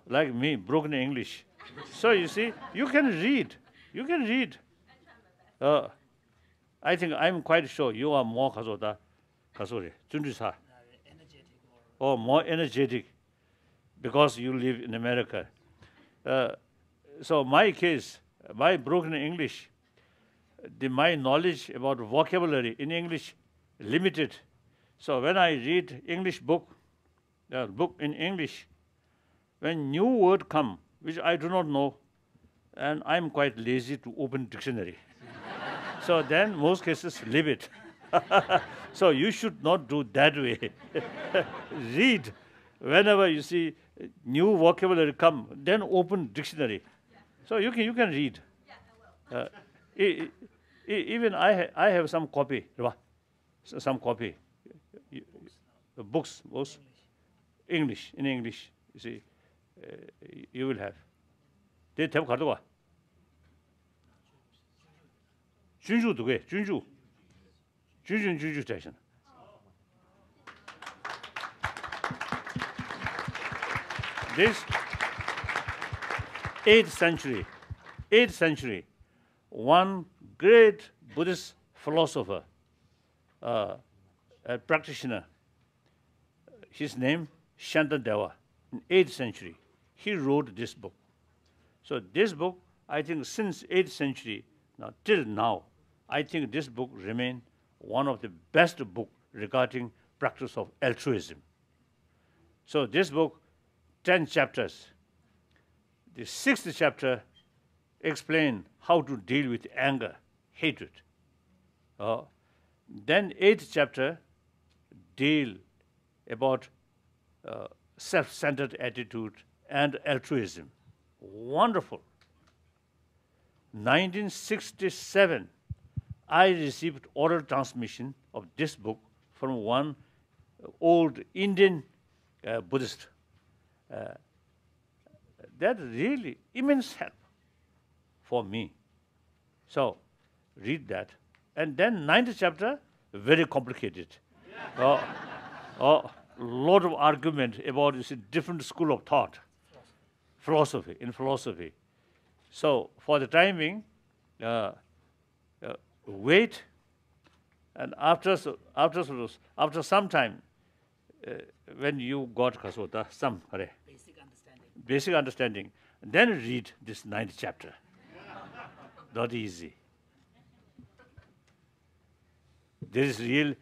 like me, broken English. So you see, you can read. I think I'm quite sure you are more or more energetic because you live in America. So my case, my broken English, my knowledge about vocabulary in English limited. So when I read English book, book in English. When new word come, which I do not know, and I'm quite lazy to open dictionary. So then most cases leave it. So you should not do that way. Read. Whenever you see new vocabulary come, then open dictionary. So you can read. Even I have some copy, some copy, books, English, in English, you see, you will have. They have 가져와. 준주 누구야? 준주 station. This 8th century, one great Buddhist philosopher, a practitioner, his name Shantadeva, in 8th century, he wrote this book. So this book, I think since 8th century, till now, I think this book remains one of the best books regarding practice of altruism. So this book, 10 chapters. The 6th chapter explains how to deal with anger, hatred. Then 8th chapter deal about self-centered attitude and altruism. Wonderful. 1967, I received oral transmission of this book from one old Indian Buddhist. That really immense help for me. So read that. And then 9th chapter, very complicated. Lot of argument about different school of thought, philosophy. So for the time being, wait, and after some time, when you got some basic understanding, then read this 9th chapter. Not easy. There is real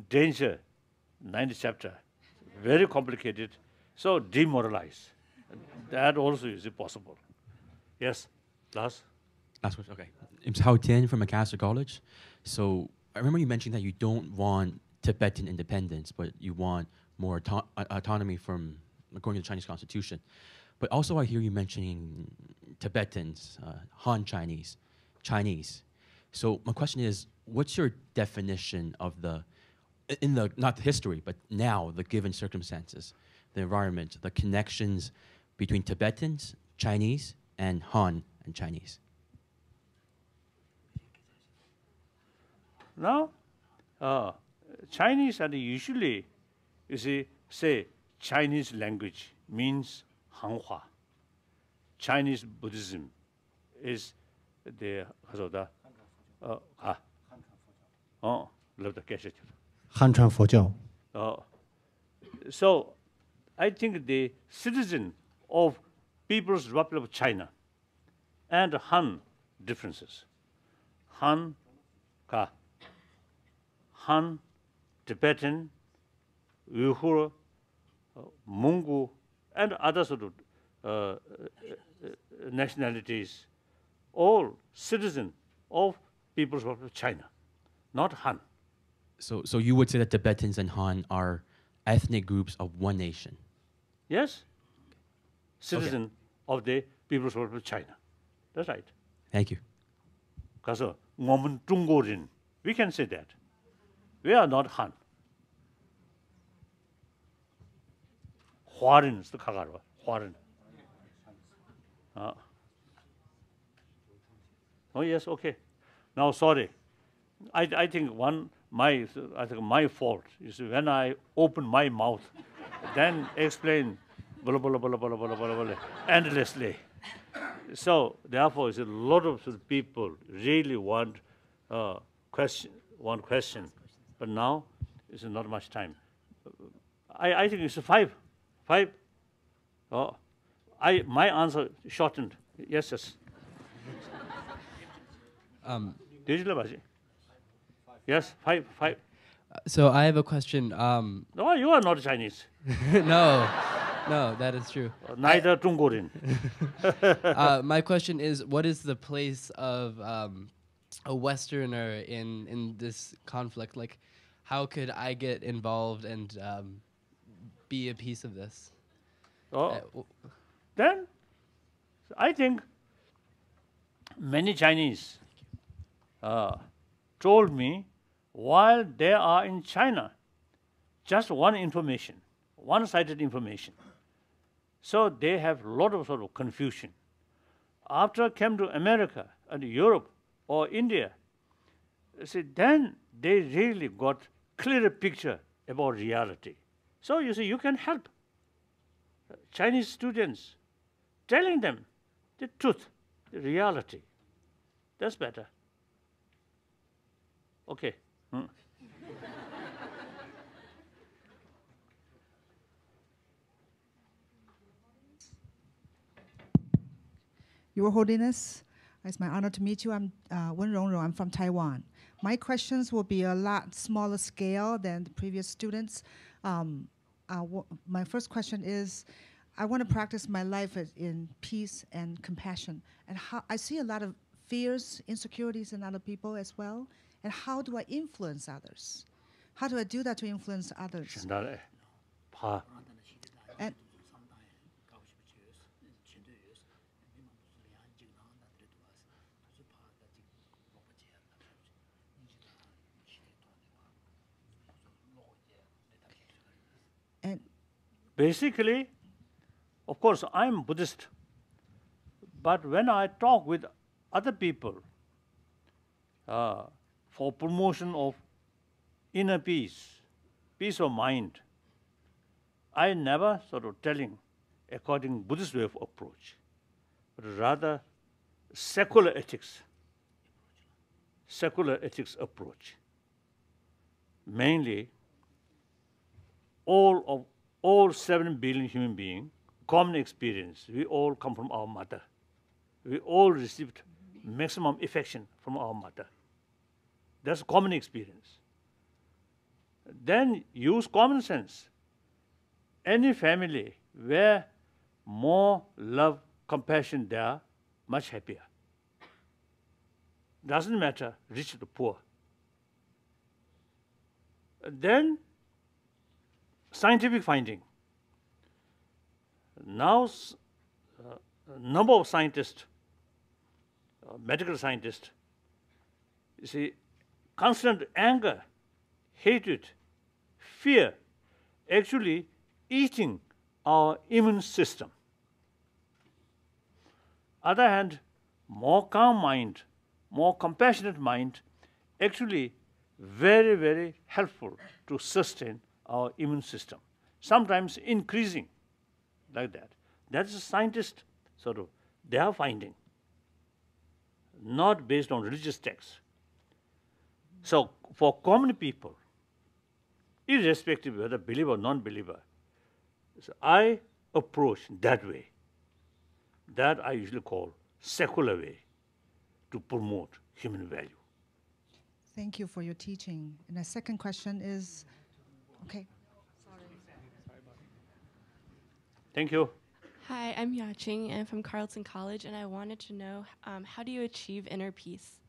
danger. 9th chapter, very complicated, so demoralized. That also is possible. Yes, last question. Okay, I'm Hao Tian from Macassar College. So I remember you mentioned that you don't want Tibetan independence, but you want more autonomy from according to the Chinese Constitution. But also I hear you mentioning Tibetans, Han Chinese. So my question is, what's your definition of not the history, but now, the given circumstances, the environment, the connections between Tibetans, Chinese, and Han and Chinese? Now, Chinese and usually, you see, say Chinese language means Hanhua. Chinese Buddhism is the Han佛教. So I think the citizen of People's Republic of China and Han differences. Han, Tibetan, Uyghur, Mongol, and other sort of nationalities, all citizens of People's Republic of China, not Han. So you would say that Tibetans and Han are ethnic groups of one nation? Yes. Citizen of the People's Republic of China. That's right. Thank you. Because we can say that. We are not Han. Huarin, the Kagarwa. Huarin. Oh yes, okay. Now sorry. I think my fault is when I open my mouth, then explain blah, blah, blah, blah, blah, blah, blah, blah, endlessly. So therefore, a lot of people really want question, but now it's not much time. I think it's five. My answer shortened. Yes. Yes, five. So I have a question. No, you are not Chinese. No, no, that is true. Neither 中国人。 My question is, what is the place of a Westerner in this conflict? Like, how could I get involved and be a piece of this? Then, I think many Chinese told me while they are in China, just one information, one-sided information. So they have a lot of sort of confusion. After came to America and Europe or India, see, then they really got clearer picture about reality. So you see, you can help Chinese students, telling them the truth, the reality. That's better. Okay. Your Holiness, it's my honor to meet you. I'm Wen Rongrong. I'm from Taiwan. My questions will be a lot smaller scale than the previous students. My first question is, I want to practice my life in peace and compassion. And how I see a lot of fears, insecurities in other people as well. And how do I influence others? How do I do that to influence others? And basically, of course, I'm Buddhist. But when I talk with other people for promotion of inner peace, peace of mind, I never sort of telling according Buddhist way of approach, but rather secular ethics approach. Mainly, all 7 billion human beings, common experience. We all come from our mother. We all received maximum affection from our mother. That's common experience. Then use common sense. Any family where more love, compassion there, much happier. Doesn't matter, rich or poor. Then scientific finding. Now, number of scientists, medical scientists, you see, constant anger, hatred, fear, actually eating our immune system. Other hand, more calm mind, more compassionate mind, actually very, very helpful to sustain our immune system, sometimes increasing like that. That's a scientist sort of, they are finding, not based on religious texts. So for common people, irrespective of whether believer or non-believer, so I approach that way. That I usually call secular way to promote human value. thank you for your teaching. And the second question is, okay. Thank you. Hi, I'm Yaching. I'm from Carleton College, and I wanted to know, how do you achieve inner peace?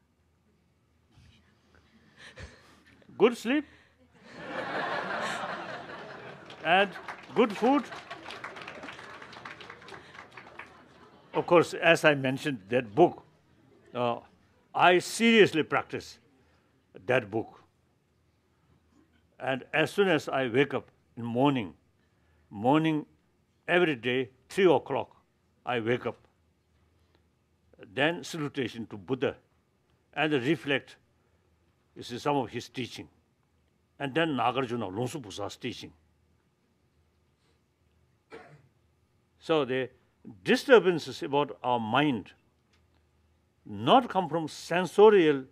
Good sleep and good food. Of course, as I mentioned, that book, I seriously practice that book. And as soon as I wake up in morning every day, 3 o'clock, I wake up. Then salutation to Buddha and reflect, you see, some of his teaching. And then Nagarjuna, Longsu Pusa's teaching. So the disturbances about our mind not come from sensorial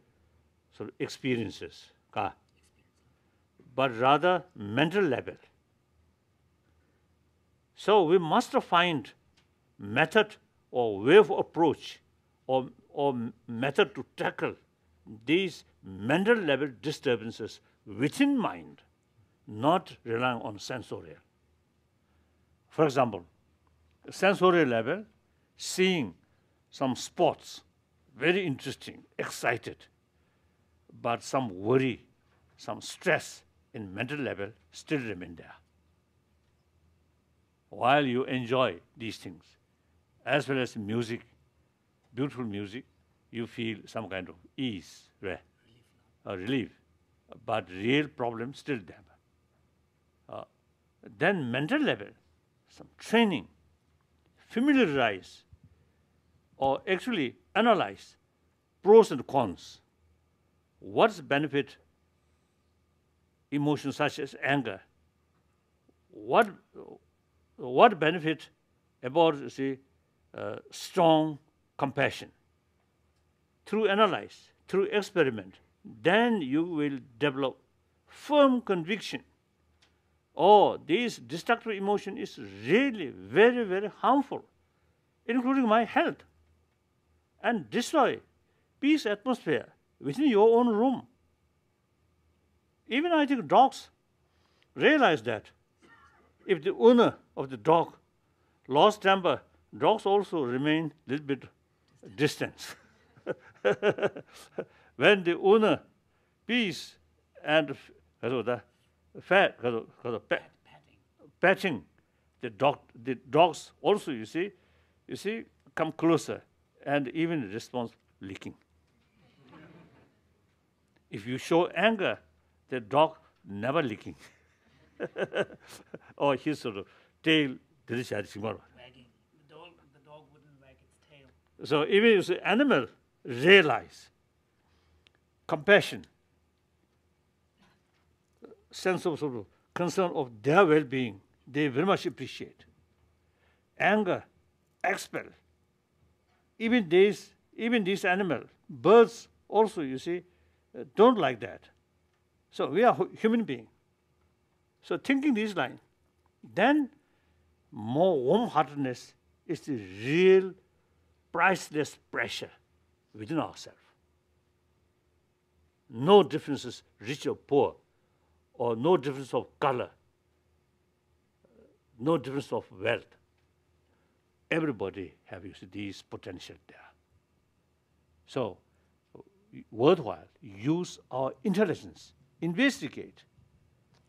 sort of experiences, but rather mental level. So we must find method or way of approach or method to tackle these mental level disturbances within mind, not relying on sensorial. For example, sensory level, seeing some sports, very interesting, excited, but some worry, some stress in mental level still remain there. While you enjoy these things, as well as music, beautiful music, you feel some kind of ease, relief, but real problem still there. Then mental level, some training, familiarize, or actually analyze pros and cons. What's benefit emotions such as anger? What benefit about, say, strong compassion? Through analyze, through experiment, then you will develop firm conviction. Oh, this destructive emotion is really very, very harmful, including my health, and destroy peace atmosphere within your own room. Even I think dogs realize that. If the owner of the dog lost temper, dogs also remain a little bit distant. When the owner peace and patching the dogs also, you see, come closer and even response licking. If you show anger, the dog never licking. Or his sort of tail, wagging. The dog wouldn't wag its tail. So even if the animal realize compassion, sense of sort of concern of their well-being, they very much appreciate. Anger, expel. Even these animals, birds also, you see, don't like that. So we are human beings. So thinking this line, then more warm-heartedness is the real priceless pressure within ourselves. No differences, rich or poor, or no difference of color, no difference of wealth. Everybody have, you see, these potential there. So worthwhile use our intelligence, investigate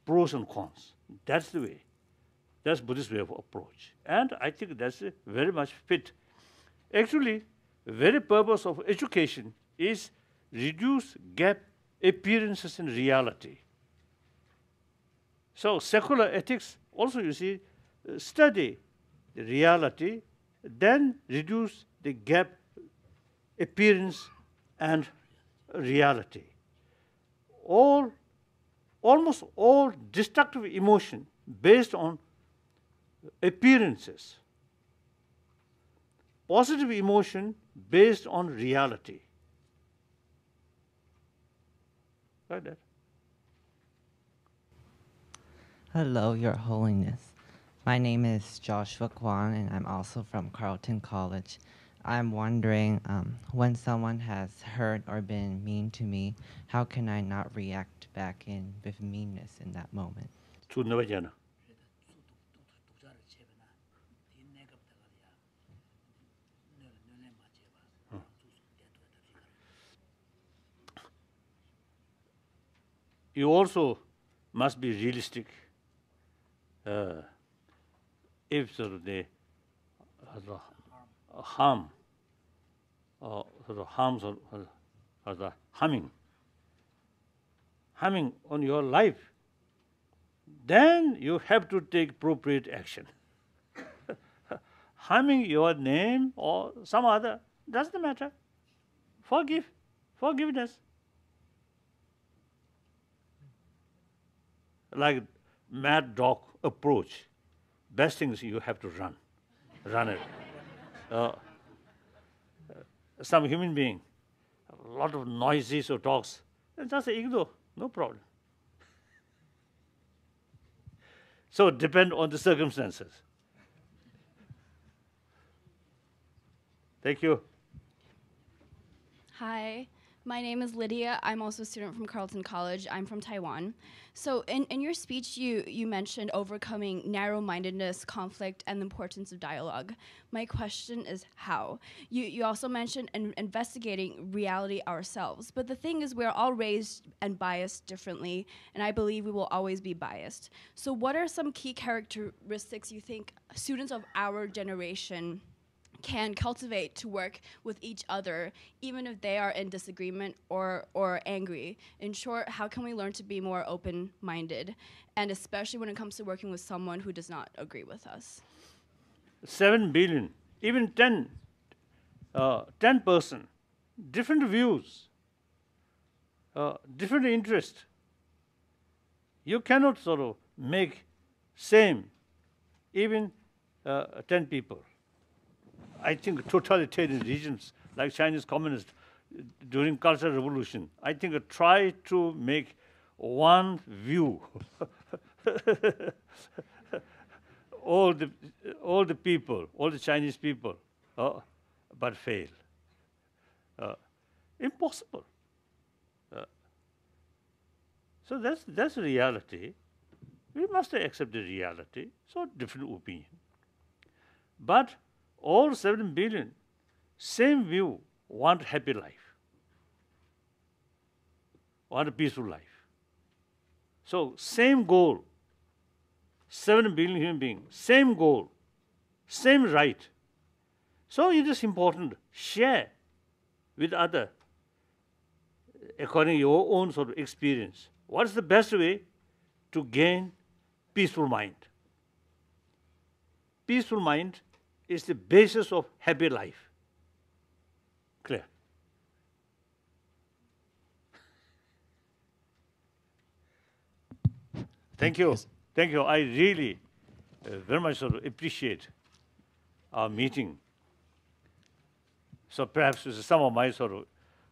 pros and cons. That's the way. That's Buddhist way of approach. And I think that's very much fit. Actually, the very purpose of education is reduce gap appearances in reality. So secular ethics also, you see, study the reality, then reduce the gap appearance and reality. Almost all destructive emotion based on appearances. Positive emotion based on reality. Like that. Hello, Your Holiness. My name is Joshua Kwan, and I'm also from Carleton College. I'm wondering, when someone has hurt or been mean to me, how can I not react back in with meanness in that moment? You also must be realistic. If sort of the harm or sort of harms or the harming on your life, then you have to take appropriate action. Harming your name or some other doesn't matter. Forgiveness. Like mad dog approach, best thing is you have to run it. Some human being, a lot of noises or talks, just ignore, no problem. So depend on the circumstances. Thank you. Hi, My name is Lydia. I'm also a student from Carleton College. I'm from Taiwan. So in your speech, you mentioned overcoming narrow-mindedness, conflict, and the importance of dialogue. My question is how? You also mentioned investigating reality ourselves. But the thing is, we're all raised and biased differently, and I believe we will always be biased. So what are some key characteristics you think students of our generation can cultivate to work with each other, even if they are in disagreement or angry? In short, how can we learn to be more open-minded, and especially when it comes to working with someone who does not agree with us? 7 billion, even 10%, different views, different interests. You cannot sort of make same, even 10 people. I think totalitarian regimes like Chinese communists during Cultural Revolution, I think try to make one view. all the people, all the Chinese people, but fail. Impossible. So that's the reality. We must accept the reality. So different opinion. But all 7 billion, same view, want a happy life, want a peaceful life. So same goal, 7 billion human beings, same goal, same right. So it is important, share with others according to your own sort of experience. What is the best way to gain peaceful mind? Peaceful mind is the basis of happy life. Clear? Thank you. Thank you. I really very much sort of appreciate our meeting. So perhaps some of my sort of,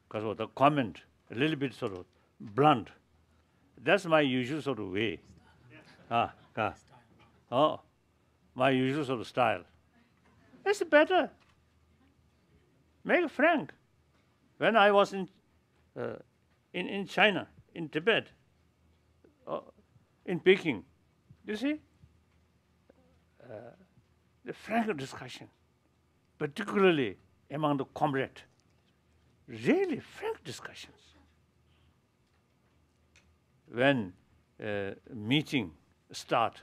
because of the comment, a little bit sort of blunt. That's my usual sort of way. My usual sort of style. It's better. Make it frank. When I was in China, in Tibet, in Peking, you see, the frank discussion, particularly among the comrades, really frank discussions. When meeting start,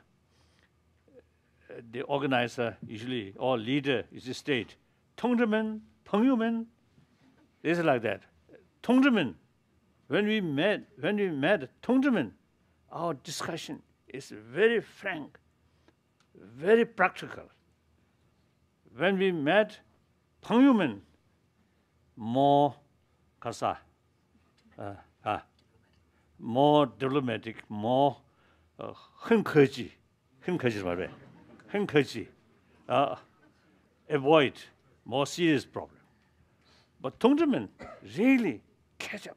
the organizer usually, or leader is the state. 동지们, 朋友们, it's like that. 동지们, when we met, 동지们, our discussion is very frank, very practical. When we met, 朋友们, more more diplomatic, more 很客气是吧？对。很客气, avoid more serious problem. But 同志们 really catch up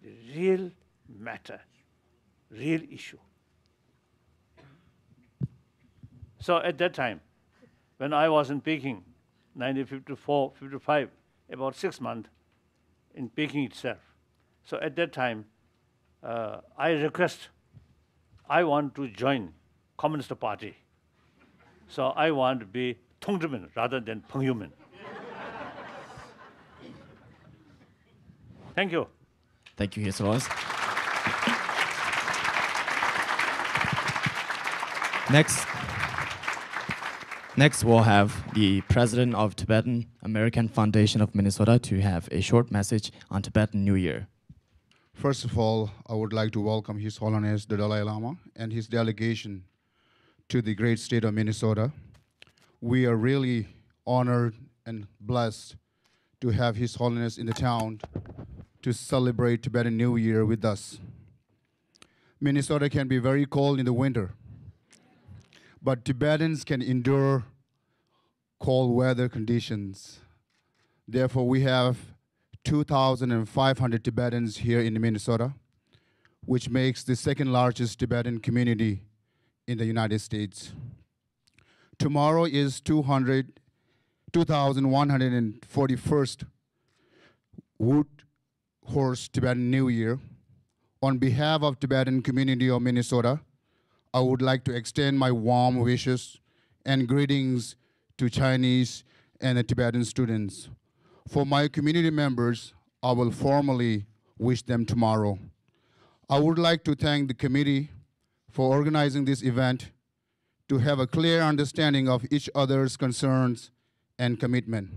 the real matter, real issue. So at that time, when I was in Peking, 1954, 55, about 6 months in Peking itself. So at that time, I want to join Communist Party. So I want to be 同志们 rather than 朋友们. Thank you. Thank you, His Holiness. Next, we'll have the President of Tibetan American Foundation of Minnesota to have a short message on Tibetan New Year. First of all, I would like to welcome His Holiness the Dalai Lama and his delegation to the great state of Minnesota. We are really honored and blessed to have His Holiness in the town to celebrate Tibetan New Year with us. Minnesota can be very cold in the winter, but Tibetans can endure cold weather conditions. Therefore, we have 2,500 Tibetans here in Minnesota, which makes the second largest Tibetan community in the United States. Tomorrow is 2141st horse Tibetan New Year, on behalf of Tibetan community of Minnesota, I would like to extend my warm wishes and greetings to Chinese and the Tibetan students. For my community members, I will formally wish them tomorrow. I would like to thank the committee for organizing this event to have a clear understanding of each other's concerns and commitment.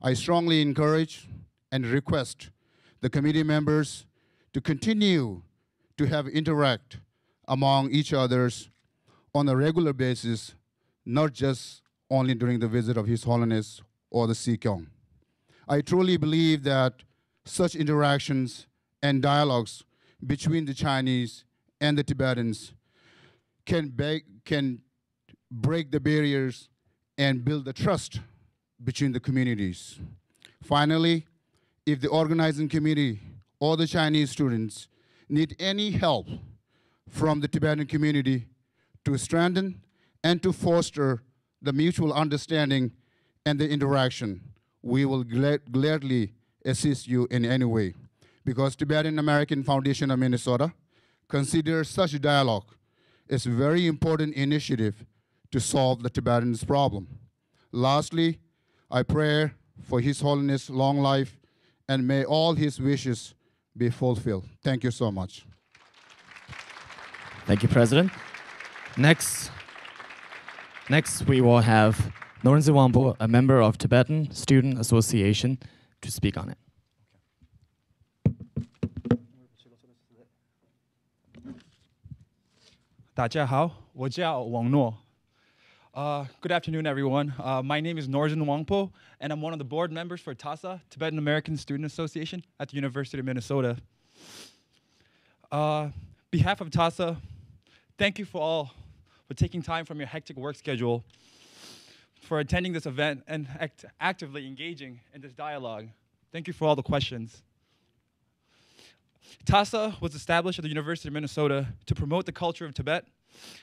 I strongly encourage and request the committee members to continue to have interact among each others on a regular basis, not just only during the visit of His Holiness or the Sikyong. I truly believe that such interactions and dialogues between the Chinese and the Tibetans can break the barriers and build the trust between the communities. Finally, if the organizing committee or the Chinese students need any help from the Tibetan community to strengthen and to foster the mutual understanding and the interaction, we will gladly assist you in any way, because Tibetan American Foundation of Minnesota considers such dialogue as a very important initiative to solve the Tibetans' problem. Lastly, I pray for His Holiness' long life, and may all his wishes be fulfilled. Thank you so much. Thank you, President. Next we will have Norenzi Wampo, a member of Tibetan Student Association, to speak on it. Good afternoon, everyone. My name is Norzin Wangpo, and I'm one of the board members for TASA, Tibetan American Student Association at the University of Minnesota. Behalf of TASA, thank you for taking time from your hectic work schedule for attending this event and actively engaging in this dialogue. Thank you for all the questions. TASA was established at the University of Minnesota to promote the culture of Tibet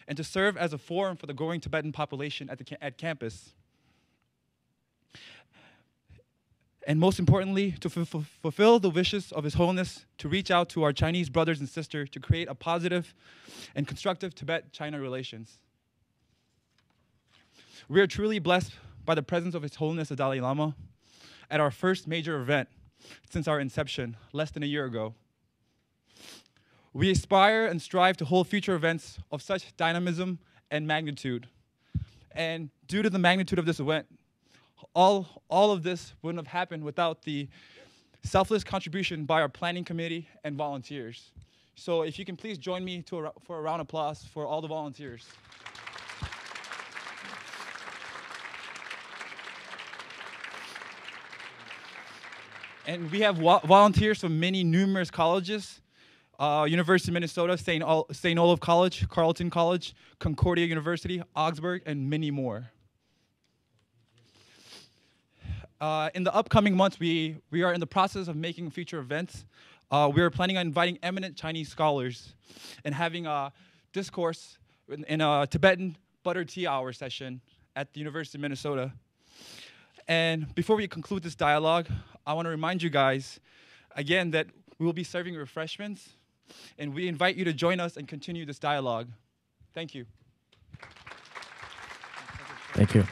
and to serve as a forum for the growing Tibetan population at campus. And most importantly, to fulfill the wishes of His Holiness to reach out to our Chinese brothers and sisters to create a positive and constructive Tibet-China relations. We are truly blessed by the presence of His Holiness the Dalai Lama at our first major event since our inception, less than a year ago. We aspire and strive to hold future events of such dynamism and magnitude. And due to the magnitude of this event, all of this wouldn't have happened without the selfless contribution by our planning committee and volunteers. So if you can please join me for a round of applause for all the volunteers. And we have volunteers from numerous colleges. University of Minnesota, St. Olaf College, Carleton College, Concordia University, Augsburg, and many more. In the upcoming months, we are in the process of making future events. We are planning on inviting eminent Chinese scholars and having a discourse in a Tibetan butter tea hour session at the University of Minnesota. And before we conclude this dialogue, I want to remind you guys again that we will be serving refreshments, and we invite you to join us and continue this dialogue. Thank you. Thank you.